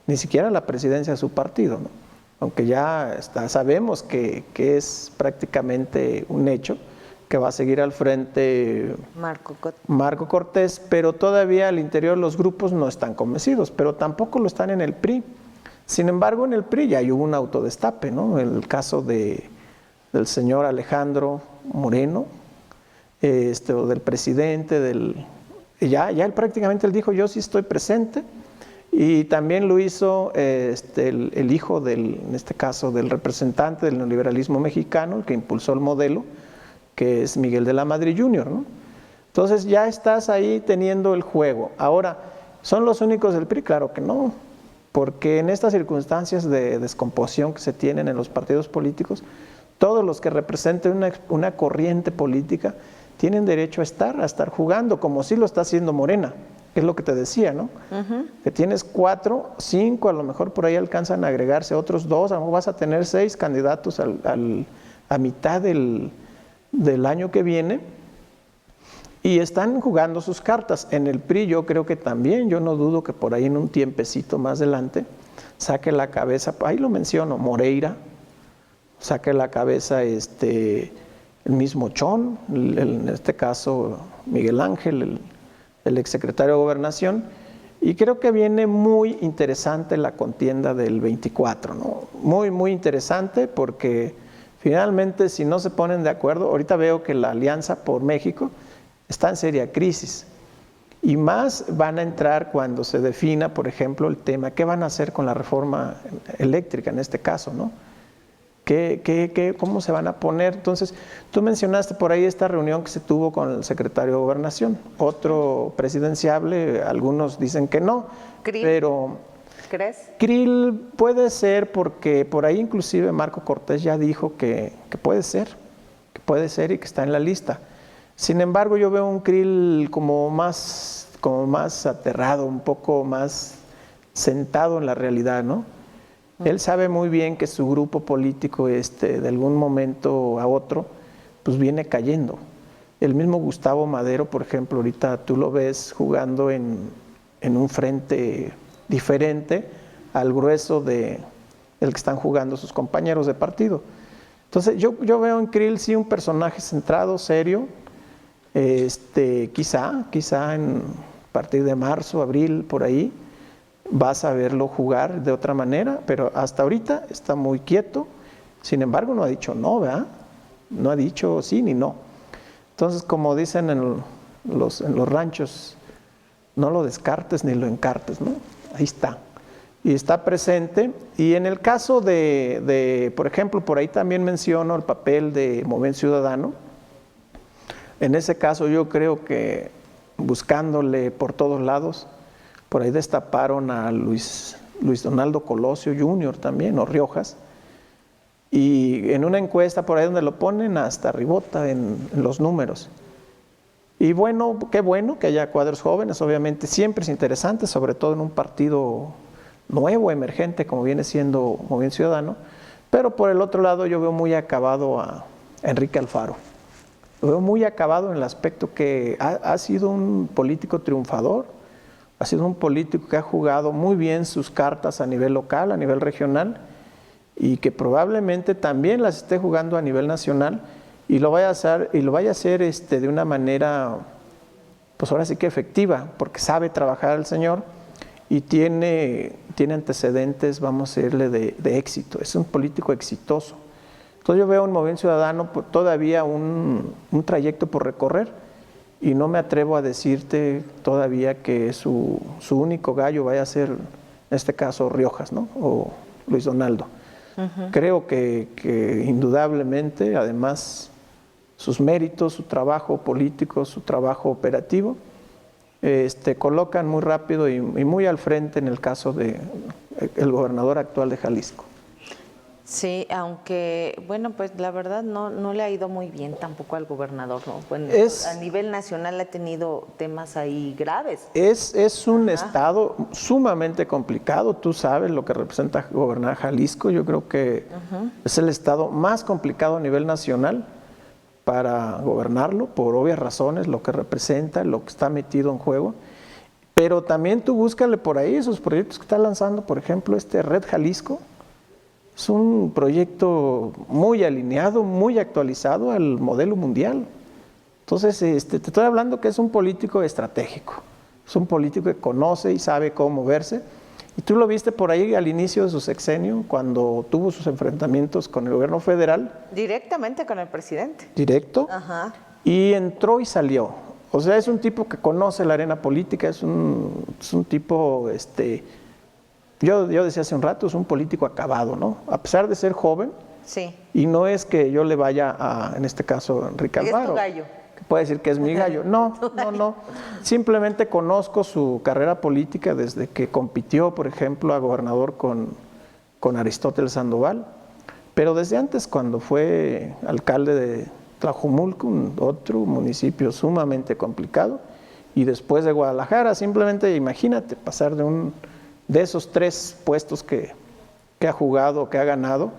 ni siquiera la presidencia de su partido, ¿no? Aunque ya sabemos que es prácticamente un hecho que va a seguir al frente Marco Cortés, pero todavía al interior los grupos no están convencidos, pero tampoco lo están en el PRI. Sin embargo, en el PRI ya hubo un autodestape, ¿no? El caso del señor Alejandro Moreno, o del presidente, ya él prácticamente dijo, yo sí estoy presente, y también lo hizo el hijo en este caso, del representante del neoliberalismo mexicano, el que impulsó el modelo, que es Miguel de la Madrid Jr., ¿no? Entonces ya estás ahí teniendo el juego. Ahora, ¿son los únicos del PRI? Claro que no, porque en estas circunstancias de descomposición que se tienen en los partidos políticos, todos los que representen una corriente política tienen derecho a estar jugando, como sí lo está haciendo Morena, que es lo que te decía, ¿no? Que tienes 4, 5, a lo mejor por ahí alcanzan a agregarse otros 2, a lo mejor vas a tener 6 candidatos a mitad del año que viene, y están jugando sus cartas. En el PRI yo creo que también, yo no dudo que por ahí en un tiempecito más adelante saque la cabeza, ahí lo menciono, Moreira, saque la cabeza el mismo Chon, en este caso Miguel Ángel, el exsecretario de Gobernación, y creo que viene muy interesante la contienda del 24, ¿no? Muy, muy interesante, porque finalmente, si no se ponen de acuerdo, ahorita veo que la Alianza por México está en seria crisis, y más van a entrar cuando se defina, por ejemplo, el tema, ¿qué van a hacer con la reforma eléctrica en este caso, ¿no? ¿Cómo se van a poner? Entonces, tú mencionaste por ahí esta reunión que se tuvo con el secretario de Gobernación, otro presidenciable, algunos dicen que no, pero... ¿Crees? Krill puede ser, porque por ahí inclusive Marco Cortés ya dijo que puede ser y que está en la lista. Sin embargo, yo veo un Krill como más aterrado, un poco más sentado en la realidad, ¿no? Él sabe muy bien que su grupo político de algún momento a otro pues viene cayendo. El mismo Gustavo Madero, por ejemplo, ahorita tú lo ves jugando en un frente diferente al grueso del que están jugando sus compañeros de partido. Entonces yo veo en Krill sí un personaje centrado, serio, quizá a partir de marzo, abril, por ahí, vas a verlo jugar de otra manera, pero hasta ahorita está muy quieto. Sin embargo, no ha dicho no, ¿verdad? No ha dicho sí ni no. Entonces, como dicen en los ranchos, no lo descartes ni lo encartes, ¿no? Ahí está. Y está presente. Y en el caso por ejemplo, por ahí también menciono el papel de Movimiento Ciudadano. En ese caso yo creo que buscándole por todos lados, por ahí destaparon a Luis Donaldo Colosio Jr. también, o Riojas, y en una encuesta por ahí donde lo ponen hasta ribota en los números. Y bueno, qué bueno que haya cuadros jóvenes, obviamente siempre es interesante, sobre todo en un partido nuevo, emergente, como viene siendo Movimiento Ciudadano, pero por el otro lado yo veo muy acabado a Enrique Alfaro. Lo veo muy acabado en el aspecto que ha sido un político triunfador, ha sido un político que ha jugado muy bien sus cartas a nivel local, a nivel regional, y que probablemente también las esté jugando a nivel nacional, y lo vaya a hacer de una manera, pues ahora sí que efectiva, porque sabe trabajar el señor y tiene antecedentes, vamos a decirle, de éxito. Es un político exitoso. Entonces yo veo un Movimiento Ciudadano todavía un trayecto por recorrer, y no me atrevo a decirte todavía que su único gallo vaya a ser, en este caso, Riojas, ¿no? O Luis Donaldo. Creo que indudablemente, además, sus méritos, su trabajo político, su trabajo operativo, colocan muy rápido y muy al frente en el caso de el gobernador actual de Jalisco. Sí, aunque, bueno, pues la verdad no le ha ido muy bien tampoco al gobernador, ¿no? Bueno, a nivel nacional ha tenido temas ahí graves. Es un estado sumamente complicado, tú sabes lo que representa gobernar Jalisco, yo creo que es el estado más complicado a nivel nacional para gobernarlo, por obvias razones, lo que representa, lo que está metido en juego, pero también tú búscale por ahí esos proyectos que está lanzando, por ejemplo, Red Jalisco. Es un proyecto muy alineado, muy actualizado al modelo mundial. Entonces, te estoy hablando que es un político estratégico, es un político que conoce y sabe cómo moverse. Y tú lo viste por ahí al inicio de su sexenio, cuando tuvo sus enfrentamientos con el gobierno federal. Directamente con el presidente. Directo. Ajá. Y entró y salió. O sea, es un tipo que conoce la arena política, es un tipo, yo decía hace un rato, es un político acabado, ¿no? A pesar de ser joven, sí. Y no es que yo le vaya en este caso, Enrique Alfaro. Es tu gallo. Que puede decir que es mi gallo. No. Simplemente conozco su carrera política desde que compitió, por ejemplo, a gobernador con Aristóteles Sandoval, pero desde antes, cuando fue alcalde de Tlajumulco, otro municipio sumamente complicado, y después de Guadalajara. Simplemente imagínate pasar de esos 3 puestos que ha jugado, que ha ganado,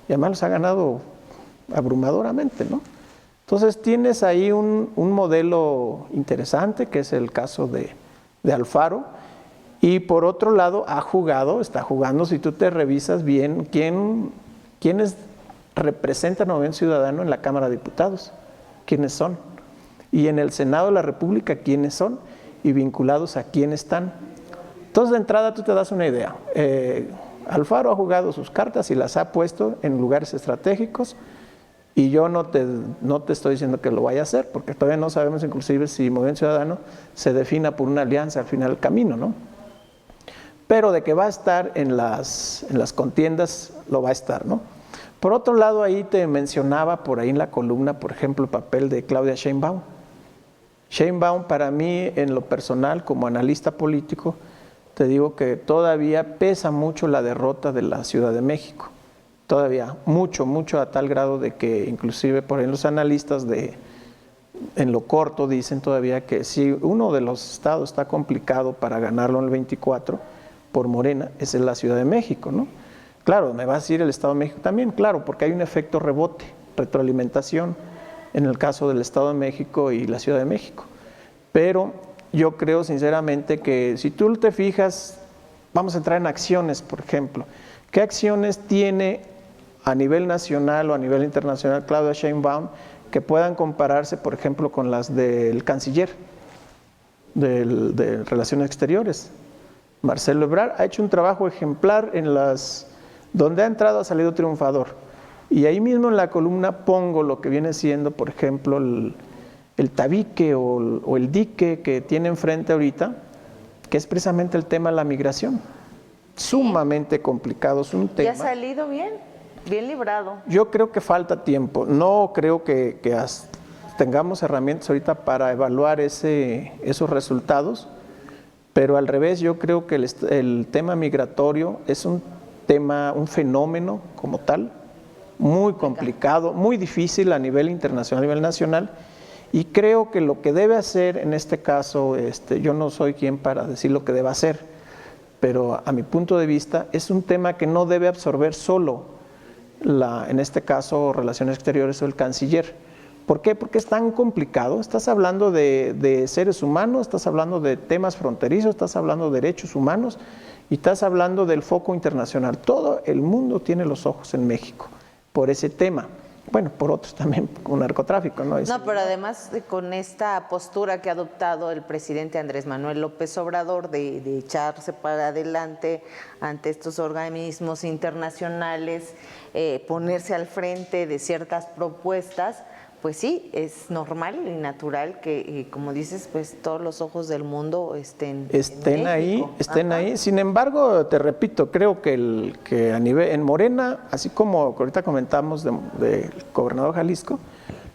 y además los ha ganado abrumadoramente, ¿no? Entonces tienes ahí un modelo interesante, que es el caso de Alfaro, y por otro lado está jugando, si tú te revisas bien, quiénes representan al Movimiento Ciudadano en la Cámara de Diputados, quiénes son, y en el Senado de la República, quiénes son, y vinculados a quién están. Entonces, de entrada, tú te das una idea. Alfaro ha jugado sus cartas y las ha puesto en lugares estratégicos, y yo no te estoy diciendo que lo vaya a hacer, porque todavía no sabemos inclusive si Movimiento Ciudadano se defina por una alianza al final del camino, ¿no? Pero de que va a estar en las contiendas, lo va a estar, ¿no? Por otro lado, ahí te mencionaba por ahí en la columna, por ejemplo, el papel de Claudia Sheinbaum. Sheinbaum, para mí, en lo personal, como analista político, te digo que todavía pesa mucho la derrota de la Ciudad de México. Todavía, mucho, a tal grado de que inclusive por ahí los analistas en lo corto dicen todavía que si uno de los estados está complicado para ganarlo en el 24 por Morena, es en la Ciudad de México, ¿no? Claro, me va a decir el Estado de México también, claro, porque hay un efecto rebote, retroalimentación en el caso del Estado de México y la Ciudad de México. Pero yo creo sinceramente que si tú te fijas, vamos a entrar en acciones, por ejemplo. ¿Qué acciones tiene a nivel nacional o a nivel internacional Claudia Sheinbaum que puedan compararse, por ejemplo, con las del canciller de Relaciones Exteriores? Marcelo Ebrard ha hecho un trabajo ejemplar donde ha entrado ha salido triunfador. Y ahí mismo en la columna pongo lo que viene siendo, por ejemplo, el tabique o el dique que tiene enfrente ahorita, que es precisamente el tema de la migración. Sumamente complicado, es un tema. ¿Y ha salido bien librado? Yo creo que falta tiempo, no creo que tengamos herramientas ahorita para evaluar esos resultados, pero al revés, yo creo que el tema migratorio es un fenómeno como tal, muy complicado, muy difícil a nivel internacional, a nivel nacional, y creo que lo que debe hacer en este caso, yo no soy quien para decir lo que debe hacer, pero a mi punto de vista es un tema que no debe absorber solo en este caso Relaciones Exteriores o el canciller. ¿Por qué? Porque es tan complicado, estás hablando de seres humanos, estás hablando de temas fronterizos, estás hablando de derechos humanos y estás hablando del foco internacional. Todo el mundo tiene los ojos en México por ese tema. Bueno, por otros también, con narcotráfico, ¿no? No, pero además con esta postura que ha adoptado el presidente Andrés Manuel López Obrador de echarse para adelante ante estos organismos internacionales, ponerse al frente de ciertas propuestas, pues sí, es normal y natural que, como dices, pues todos los ojos del mundo estén en ahí, México. estén Ajá. ahí. Sin embargo, te repito, creo que a nivel en Morena, así como ahorita comentamos del gobernador Jalisco,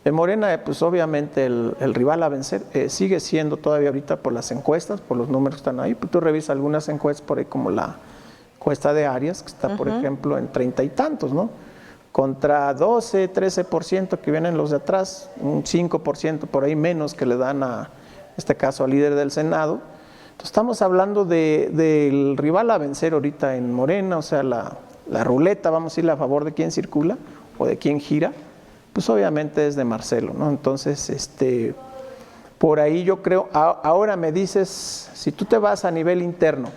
en Morena, pues obviamente el rival a vencer sigue siendo todavía ahorita por las encuestas, por los números que están ahí. Pues tú revisas algunas encuestas por ahí como la encuesta de Arias, que está, por ejemplo, en 30 y tantos, ¿no? Contra 12, 13% que vienen los de atrás, un 5% por ahí menos que le dan a, en este caso, al líder del Senado. Entonces estamos hablando del rival a vencer ahorita en Morena, o sea, la ruleta, vamos a ir a favor de quién circula o de quién gira, pues obviamente es de Marcelo, ¿no? Entonces, por ahí yo creo, ahora me dices, si tú te vas a nivel interno,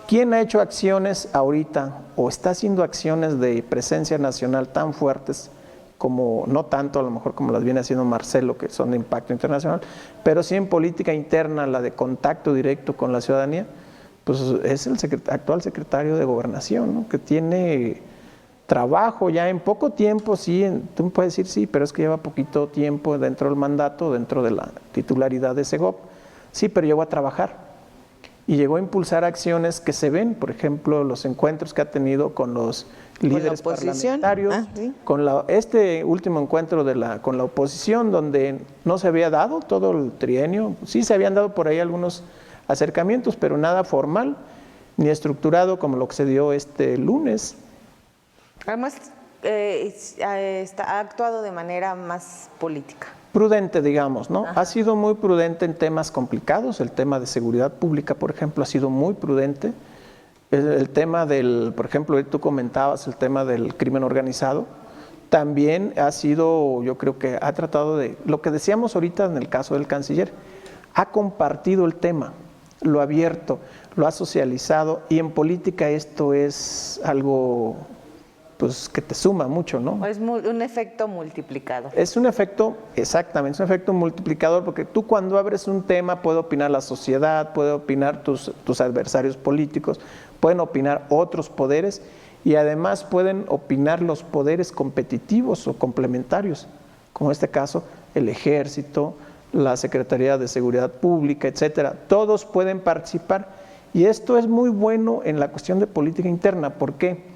¿quién ha hecho acciones ahorita o está haciendo acciones de presencia nacional tan fuertes como, no tanto a lo mejor como las viene haciendo Marcelo, que son de impacto internacional, pero sí en política interna, la de contacto directo con la ciudadanía? Pues es el actual secretario de Gobernación, ¿no? Que tiene trabajo ya en poco tiempo, sí, tú me puedes decir sí, pero es que lleva poquito tiempo dentro del mandato, dentro de la titularidad de Segov, sí, pero llegó a trabajar. Y llegó a impulsar acciones que se ven, por ejemplo, los encuentros que ha tenido con los líderes parlamentarios, ¿sí? con este último encuentro con la oposición, donde no se había dado todo el trienio, sí se habían dado por ahí algunos acercamientos, pero nada formal ni estructurado como lo que se dio este lunes. Además, ha actuado de manera más política. Prudente, digamos, ¿no? Ha sido muy prudente en temas complicados. El tema de seguridad pública, por ejemplo, ha sido muy prudente. El tema por ejemplo, tú comentabas el tema del crimen organizado, también ha sido, yo creo que ha tratado de, lo que decíamos ahorita en el caso del canciller, ha compartido el tema, lo ha abierto, lo ha socializado, y en política esto es algo, pues, que te suma mucho, ¿no? Es un efecto multiplicador. Es un efecto, exactamente, es un efecto multiplicador, porque tú cuando abres un tema puede opinar la sociedad, puede opinar tus adversarios políticos, pueden opinar otros poderes, y además pueden opinar los poderes competitivos o complementarios, como en este caso el Ejército, la Secretaría de Seguridad Pública, etcétera. Todos pueden participar, y esto es muy bueno en la cuestión de política interna. ¿Por qué?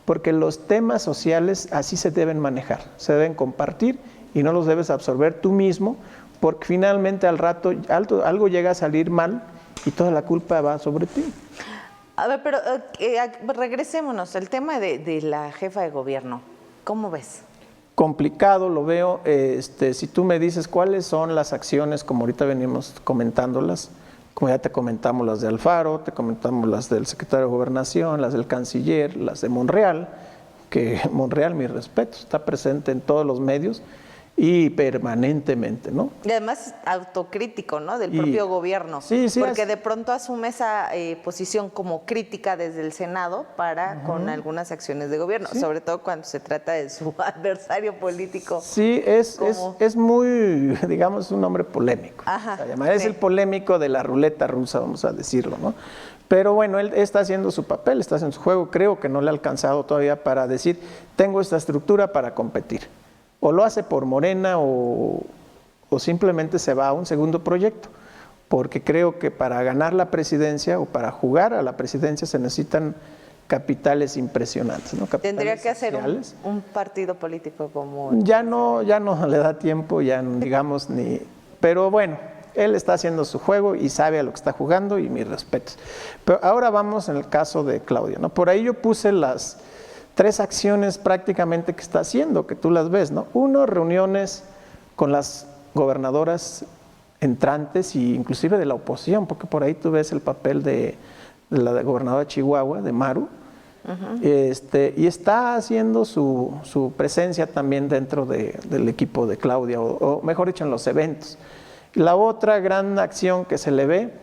Porque los temas sociales así se deben manejar, se deben compartir y no los debes absorber tú mismo, porque finalmente al rato algo llega a salir mal y toda la culpa va sobre ti. A ver, pero regresémonos, el tema de la jefa de gobierno, ¿cómo ves? Complicado lo veo. Si tú me dices cuáles son las acciones, como ahorita venimos comentándolas, como ya te comentamos las de Alfaro, te comentamos las del secretario de Gobernación, las del canciller, las de Monreal, que Monreal, mi respeto, está presente en todos los medios y permanentemente, ¿no? Y además autocrítico, ¿no? Del propio gobierno. Sí, porque de pronto asume esa posición como crítica desde el Senado con algunas acciones de gobierno, sobre todo cuando se trata de su adversario político. Sí, es muy, digamos, un hombre polémico. Ajá, es el polémico de la ruleta rusa, vamos a decirlo, ¿no? Pero bueno, él está haciendo su papel, está haciendo su juego. Creo que no le ha alcanzado todavía para decir, tengo esta estructura para competir. O lo hace por Morena o simplemente se va a un segundo proyecto, porque creo que para ganar la presidencia o para jugar a la presidencia se necesitan capitales impresionantes, ¿no? Capitales tendría que hacer un partido político como... Ya no le da tiempo, ya digamos ni... Pero bueno, él está haciendo su juego y sabe a lo que está jugando, y mis respetos. Pero ahora vamos en el caso de Claudia, ¿no? Por ahí yo puse las 3 acciones prácticamente que está haciendo, que tú las ves, ¿no? 1, reuniones con las gobernadoras entrantes y inclusive de la oposición, porque por ahí tú ves el papel de la gobernadora de Chihuahua, de Maru, y está haciendo su presencia también dentro del equipo de Claudia, o mejor dicho, en los eventos. La otra gran acción que se le ve,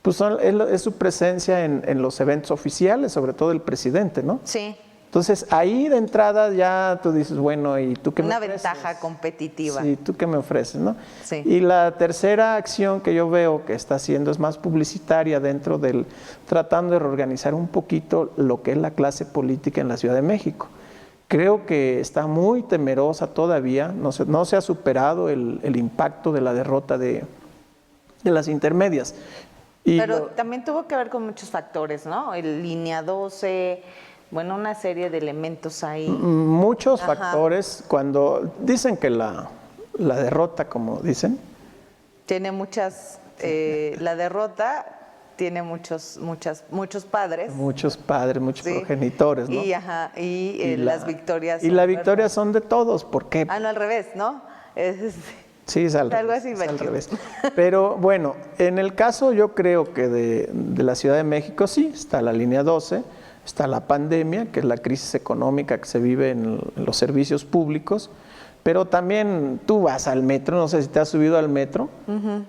pues es su presencia en los eventos oficiales, sobre todo el presidente, ¿no? Sí. Entonces, ahí de entrada ya tú dices, bueno, ¿y tú qué me ofreces? Una ventaja competitiva. Sí, ¿tú qué me ofreces, no? Sí. Y la tercera acción que yo veo que está haciendo es más publicitaria dentro tratando de reorganizar un poquito lo que es la clase política en la Ciudad de México. creo que está muy temerosa todavía, no se ha superado el impacto de la derrota de las intermedias. Pero también tuvo que ver con muchos factores, ¿no? El línea 12, bueno, una serie de elementos ahí. Muchos factores, cuando dicen que la derrota, como dicen, tiene muchas, la derrota tiene muchos padres. Muchos progenitores, ¿no? Y las victorias. Y las victorias son de todos, ¿por qué? No, al revés, ¿no? Sí, es al revés. Pero bueno, en el caso yo creo que de la Ciudad de México sí, está la línea 12, está la pandemia, que es la crisis económica que se vive en los servicios públicos, pero también tú vas al metro, no sé si te has subido al metro,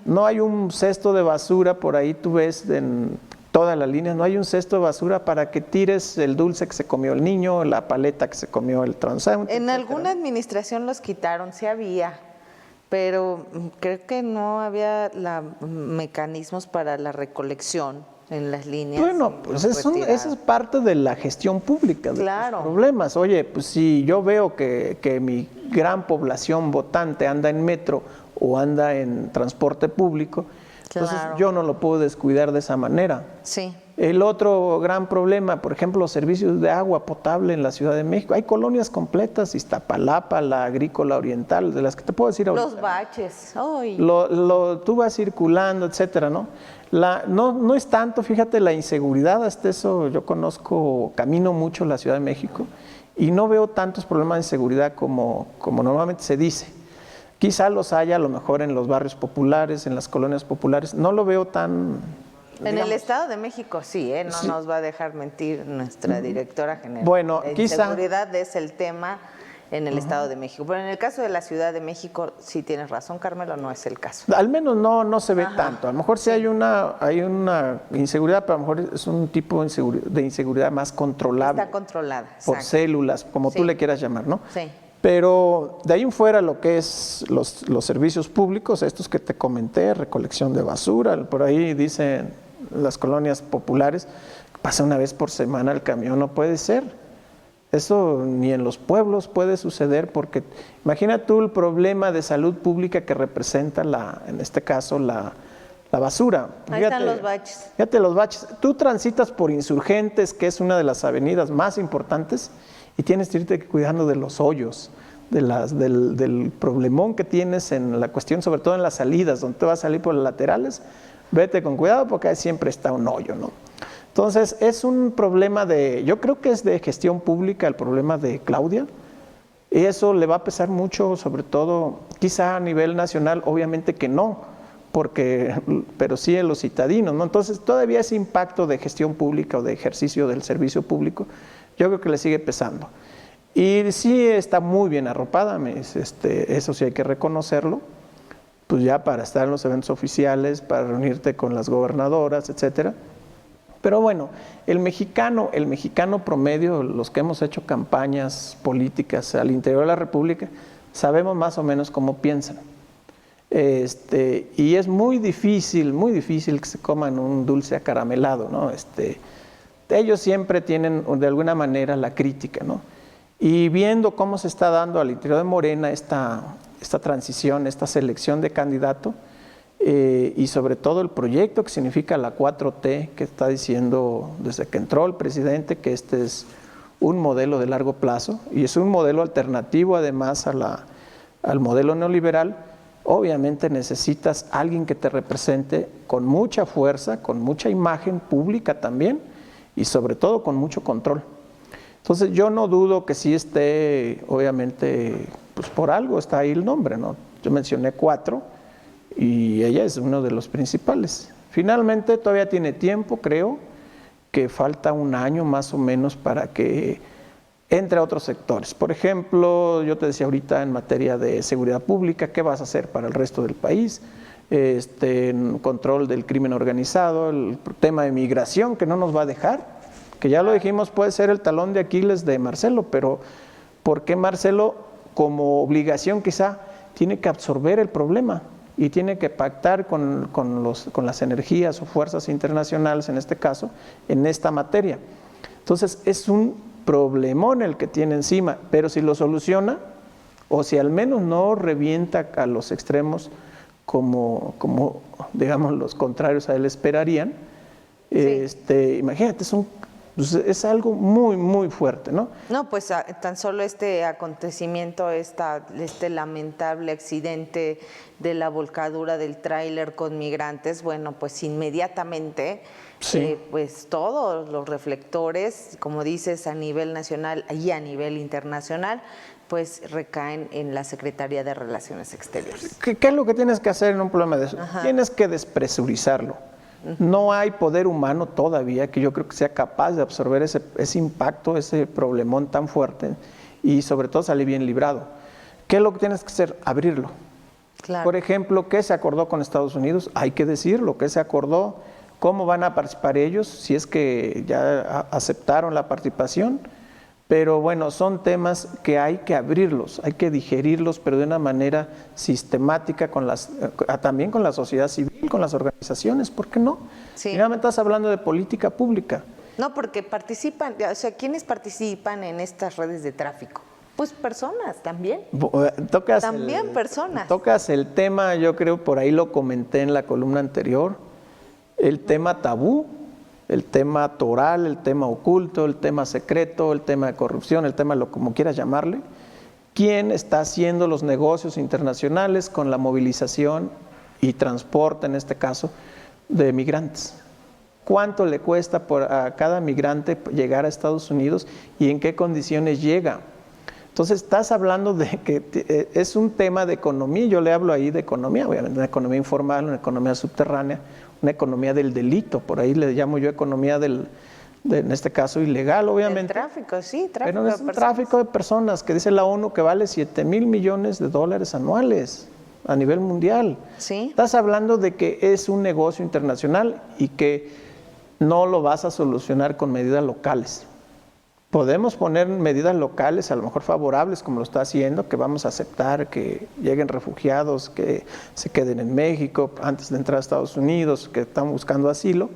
no hay un cesto de basura por ahí, tú ves en toda la línea, no hay un cesto de basura para que tires el dulce que se comió el niño, la paleta que se comió el transeúnte. En alguna administración los quitaron, sí había, pero creo que no había mecanismos para la recolección en las líneas. Bueno, pues eso es parte de la gestión pública, de los problemas. Oye, pues si yo veo que mi gran población votante anda en metro o anda en transporte público, entonces yo no lo puedo descuidar de esa manera. Sí. El otro gran problema, por ejemplo, los servicios de agua potable en la Ciudad de México. Hay colonias completas, Iztapalapa, la Agrícola Oriental, de las que te puedo decir ahorita. Los baches. Tú vas circulando, etcétera, ¿no? No es tanto, fíjate, la inseguridad, hasta eso yo camino mucho la Ciudad de México y no veo tantos problemas de inseguridad como normalmente se dice. Quizá los haya a lo mejor en los barrios populares, en las colonias populares, no lo veo tan... En el Estado de México sí, no nos va a dejar mentir nuestra directora general. Bueno, la quizá... inseguridad es el tema en el Estado de México, pero en el caso de la Ciudad de México sí tienes razón, Carmelo, no es el caso. Al menos no se ve tanto, a lo mejor sí hay una inseguridad, pero a lo mejor es un tipo de inseguridad más controlable. Está controlada. Por células, como tú le quieras llamar, ¿no? Sí. Pero de ahí en fuera lo que es los servicios públicos, estos que te comenté, recolección de basura, por ahí dicen las colonias populares, pasa una vez por semana el camión, no puede ser. Eso ni en los pueblos puede suceder porque imagina tú el problema de salud pública que representa en este caso la basura. Ahí están los baches. Fíjate los baches. Tú transitas por Insurgentes, que es una de las avenidas más importantes, y tienes que irte cuidando de los hoyos, del problemón que tienes en la cuestión, sobre todo en las salidas, donde te vas a salir por las laterales, vete con cuidado porque ahí siempre está un hoyo, ¿no? Entonces, es un problema yo creo que es de gestión pública el problema de Claudia, y eso le va a pesar mucho, sobre todo, quizá a nivel nacional, obviamente que no, pero sí en los citadinos, ¿no? Entonces, todavía ese impacto de gestión pública o de ejercicio del servicio público, yo creo que le sigue pesando. Y sí está muy bien arropada, eso sí hay que reconocerlo, pues ya para estar en los eventos oficiales, para reunirte con las gobernadoras, etcétera. Pero bueno, el mexicano promedio, los que hemos hecho campañas políticas al interior de la República, sabemos más o menos cómo piensan. Y es muy difícil que se coman un dulce acaramelado, ¿no? Ellos siempre tienen de alguna manera la crítica, ¿no? Y viendo cómo se está dando al interior de Morena esta transición, esta selección de candidato, y sobre todo el proyecto que significa la 4T, que está diciendo desde que entró el presidente que este es un modelo de largo plazo y es un modelo alternativo además al modelo neoliberal. Obviamente necesitas alguien que te represente con mucha fuerza, con mucha imagen pública también y sobre todo con mucho control. Entonces yo no dudo que sí esté, obviamente, pues por algo está ahí el nombre, ¿no? Yo mencioné 4 y ella es uno de los principales. Finalmente todavía tiene tiempo, creo que falta un año más o menos para que entre a otros sectores. Por ejemplo, yo te decía ahorita en materia de seguridad pública, ¿qué vas a hacer para el resto del país? Control del crimen organizado, el tema de migración que no nos va a dejar, que ya lo dijimos puede ser el talón de Aquiles de Marcelo, pero ¿por qué Marcelo como obligación quizá tiene que absorber el problema y tiene que pactar con las energías o fuerzas internacionales en este caso, en esta materia? Entonces es un problemón el que tiene encima, pero si lo soluciona, o si al menos no revienta a los extremos como digamos los contrarios a él esperarían, imagínate, es algo muy, muy fuerte, ¿no? No, pues tan solo este acontecimiento, este lamentable accidente de la volcadura del tráiler con migrantes, bueno, pues inmediatamente, pues todos los reflectores, como dices, a nivel nacional y a nivel internacional, pues recaen en la Secretaría de Relaciones Exteriores. ¿Qué es lo que tienes que hacer en un problema de eso? Tienes que despresurizarlo. No hay poder humano todavía que yo creo que sea capaz de absorber ese impacto, ese problemón tan fuerte y sobre todo salir bien librado. ¿Qué es lo que tienes que hacer? Abrirlo. Claro. Por ejemplo, ¿qué se acordó con Estados Unidos? Hay que decirlo, ¿qué se acordó? ¿Cómo van a participar ellos? Si es que ya aceptaron la participación. Pero bueno, son temas que hay que abrirlos, hay que digerirlos, pero de una manera sistemática, también con la sociedad civil, con las organizaciones, ¿por qué no? Sí. Finalmente estás hablando de política pública. No, porque participan, o sea, ¿quiénes participan en estas redes de tráfico? Pues personas también. Personas. Tocas el tema, yo creo, por ahí lo comenté en la columna anterior, el tema tabú. El tema toral, el tema oculto, el tema secreto, el tema de corrupción, el tema como quieras llamarle. ¿Quién está haciendo los negocios internacionales con la movilización y transporte, en este caso, de migrantes? ¿Cuánto le cuesta a cada migrante llegar a Estados Unidos y en qué condiciones llega? Entonces estás hablando de que es un tema de economía, yo le hablo ahí de economía, obviamente una economía informal, una economía subterránea, una economía del delito, por ahí le llamo yo economía en este caso ilegal, obviamente. El tráfico, sí, tráfico. Pero es un tráfico de personas que dice la ONU que vale $7,000 millones anuales a nivel mundial. Sí. Estás hablando de que es un negocio internacional y que no lo vas a solucionar con medidas locales. Podemos poner medidas locales, a lo mejor favorables, como lo está haciendo, que vamos a aceptar que lleguen refugiados, que se queden en México antes de entrar a Estados Unidos, que están buscando asilo,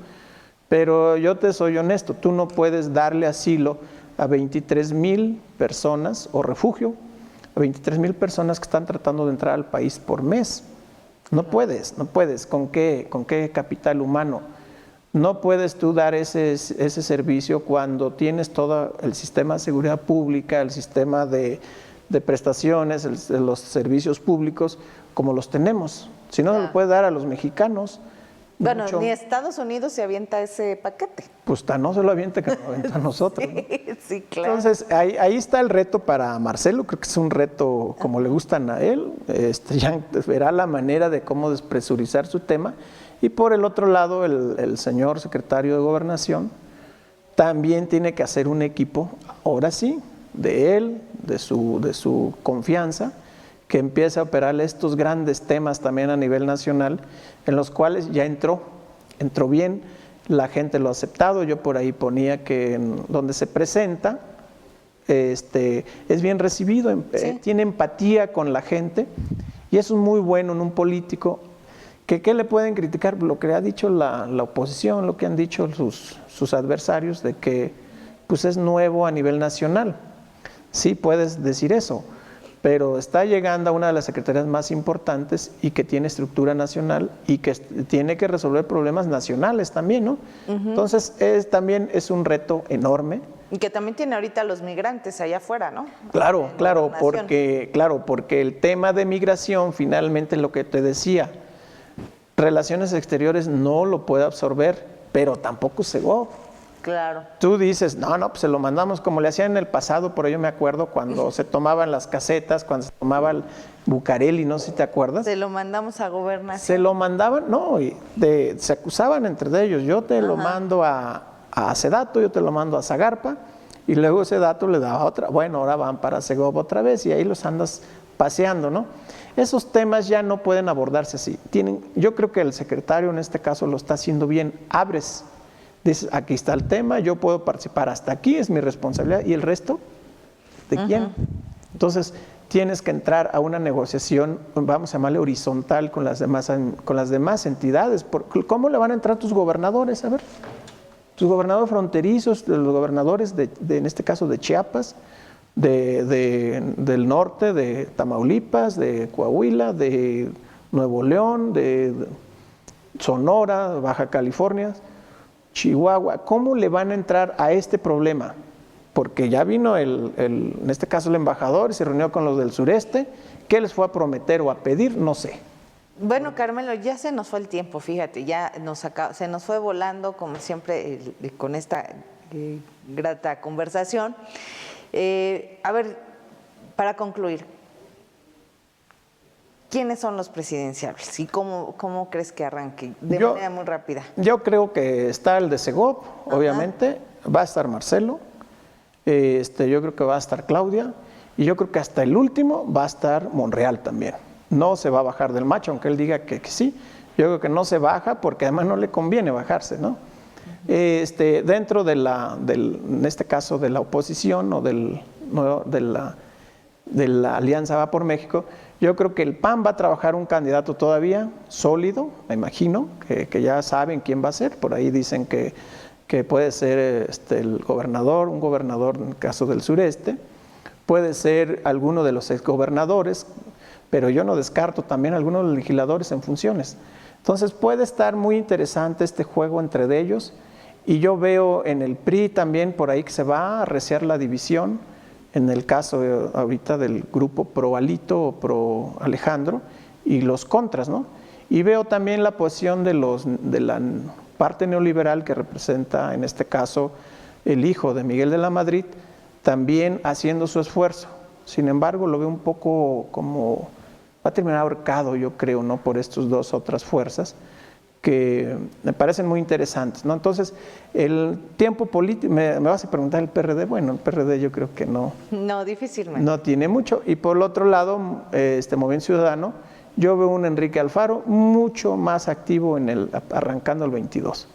pero yo te soy honesto, tú no puedes darle asilo a 23,000 personas, o refugio, a 23,000 personas que están tratando de entrar al país por mes. No puedes, ¿con qué capital humano? No puedes tú dar ese servicio cuando tienes todo el sistema de seguridad pública, el sistema de prestaciones, los servicios públicos como los tenemos. Si no, lo puedes dar a los mexicanos. Bueno, ni Estados Unidos se avienta ese paquete. Pues no se lo avienta, que nos avienta a nosotros, ¿no? Sí, claro. Entonces, ahí está el reto para Marcelo, creo que es un reto como le gustan a él, ya verá la manera de cómo despresurizar su tema. Y por el otro lado, el señor secretario de Gobernación también tiene que hacer un equipo, ahora sí, de él, de su confianza, que empiece a operar estos grandes temas también a nivel nacional, en los cuales ya entró bien, la gente lo ha aceptado. Yo por ahí ponía que donde se presenta, es bien recibido, tiene empatía con la gente, y eso es muy bueno en un político. ¿Qué le pueden criticar? Lo que ha dicho la oposición, lo que han dicho sus adversarios, de que pues es nuevo a nivel nacional. Sí, puedes decir eso, pero está llegando a una de las secretarías más importantes y que tiene estructura nacional y que tiene que resolver problemas nacionales también, ¿no? Entonces, también es un reto enorme. Y que también tiene ahorita los migrantes allá afuera, ¿no? Claro, porque el tema de migración, finalmente, lo que te decía, Relaciones Exteriores no lo puede absorber, pero tampoco Segov. Claro. Tú dices, no, pues se lo mandamos como le hacían en el pasado, por ello me acuerdo cuando se tomaban las casetas, cuando se tomaba el Bucareli, no sé si te acuerdas. Se lo mandamos a Gobernación. Se lo mandaban, se acusaban entre ellos, yo te lo mando a Sedato, yo te lo mando a Zagarpa, y luego Sedato le daba otra, bueno, ahora van para Segov otra vez, y ahí los andas paseando, ¿no? Esos temas ya no pueden abordarse así. Yo creo que el secretario en este caso lo está haciendo bien. Abres, dices, aquí está el tema, yo puedo participar hasta aquí, es mi responsabilidad, y el resto, ¿de quién? Entonces, tienes que entrar a una negociación, vamos a llamarle horizontal, con las demás entidades. ¿Cómo le van a entrar tus gobernadores? A ver, sus gobernadores fronterizos, de los gobernadores en este caso de Chiapas, del norte, de Tamaulipas, de Coahuila, de Nuevo León, de Sonora, Baja California, Chihuahua. ¿Cómo le van a entrar a este problema? Porque ya vino en este caso el embajador y se reunió con los del sureste. ¿Qué les fue a prometer o a pedir? No sé. Bueno, Carmelo, ya se nos fue el tiempo, fíjate, ya se nos fue volando, como siempre, con esta grata conversación. A ver, para concluir, ¿quiénes son los presidenciables y cómo crees que arranque? De manera muy rápida. Yo creo que está el de Segov, obviamente, va a estar Marcelo, yo creo que va a estar Claudia, y yo creo que hasta el último va a estar Monreal también. No se va a bajar del macho, aunque él diga que sí. Yo creo que no se baja porque además no le conviene bajarse, ¿no? Dentro en este caso de la oposición o de la Alianza Va por México, yo creo que el PAN va a trabajar un candidato todavía sólido, me imagino, que ya saben quién va a ser. Por ahí dicen que puede ser un gobernador en el caso del sureste, puede ser alguno de los exgobernadores, pero yo no descarto también algunos de los legisladores en funciones. Entonces puede estar muy interesante este juego entre ellos, y yo veo en el PRI también por ahí que se va a arreciar la división, en el caso ahorita del grupo pro Alito o pro Alejandro, y los contras, ¿no? Y veo también la posición de la parte neoliberal que representa en este caso el hijo de Miguel de la Madrid, también haciendo su esfuerzo. Sin embargo, lo veo un poco como va a terminar ahorcado, yo creo, ¿no? Por estas dos otras fuerzas que me parecen muy interesantes, ¿no? Entonces, el tiempo político, me vas a preguntar el PRD, bueno, el PRD yo creo que no. No, difícilmente. No tiene mucho. Y por el otro lado, Movimiento Ciudadano, yo veo un Enrique Alfaro mucho más activo arrancando el 22.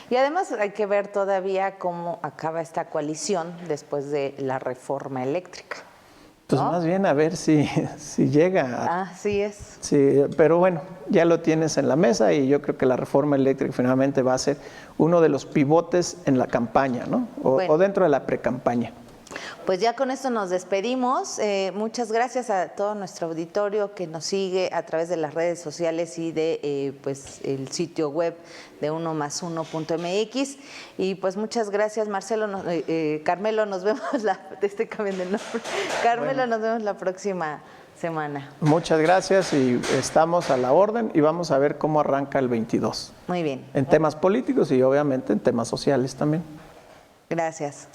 Y además hay que ver todavía cómo acaba esta coalición después de la reforma eléctrica. Pues ¿no? Más bien a ver si llega. Así es. Sí, pero bueno, ya lo tienes en la mesa y yo creo que la reforma eléctrica finalmente va a ser uno de los pivotes en la campaña, ¿no? O dentro de la precampaña. Pues ya con esto nos despedimos. Muchas gracias a todo nuestro auditorio que nos sigue a través de las redes sociales y de el sitio web de 1+1.mx. Y pues muchas gracias, Marcelo. Carmelo, nos vemos Carmelo, nos vemos la próxima semana. Muchas gracias y estamos a la orden y vamos a ver cómo arranca el 22. Muy bien. En temas políticos y obviamente en temas sociales también. Gracias.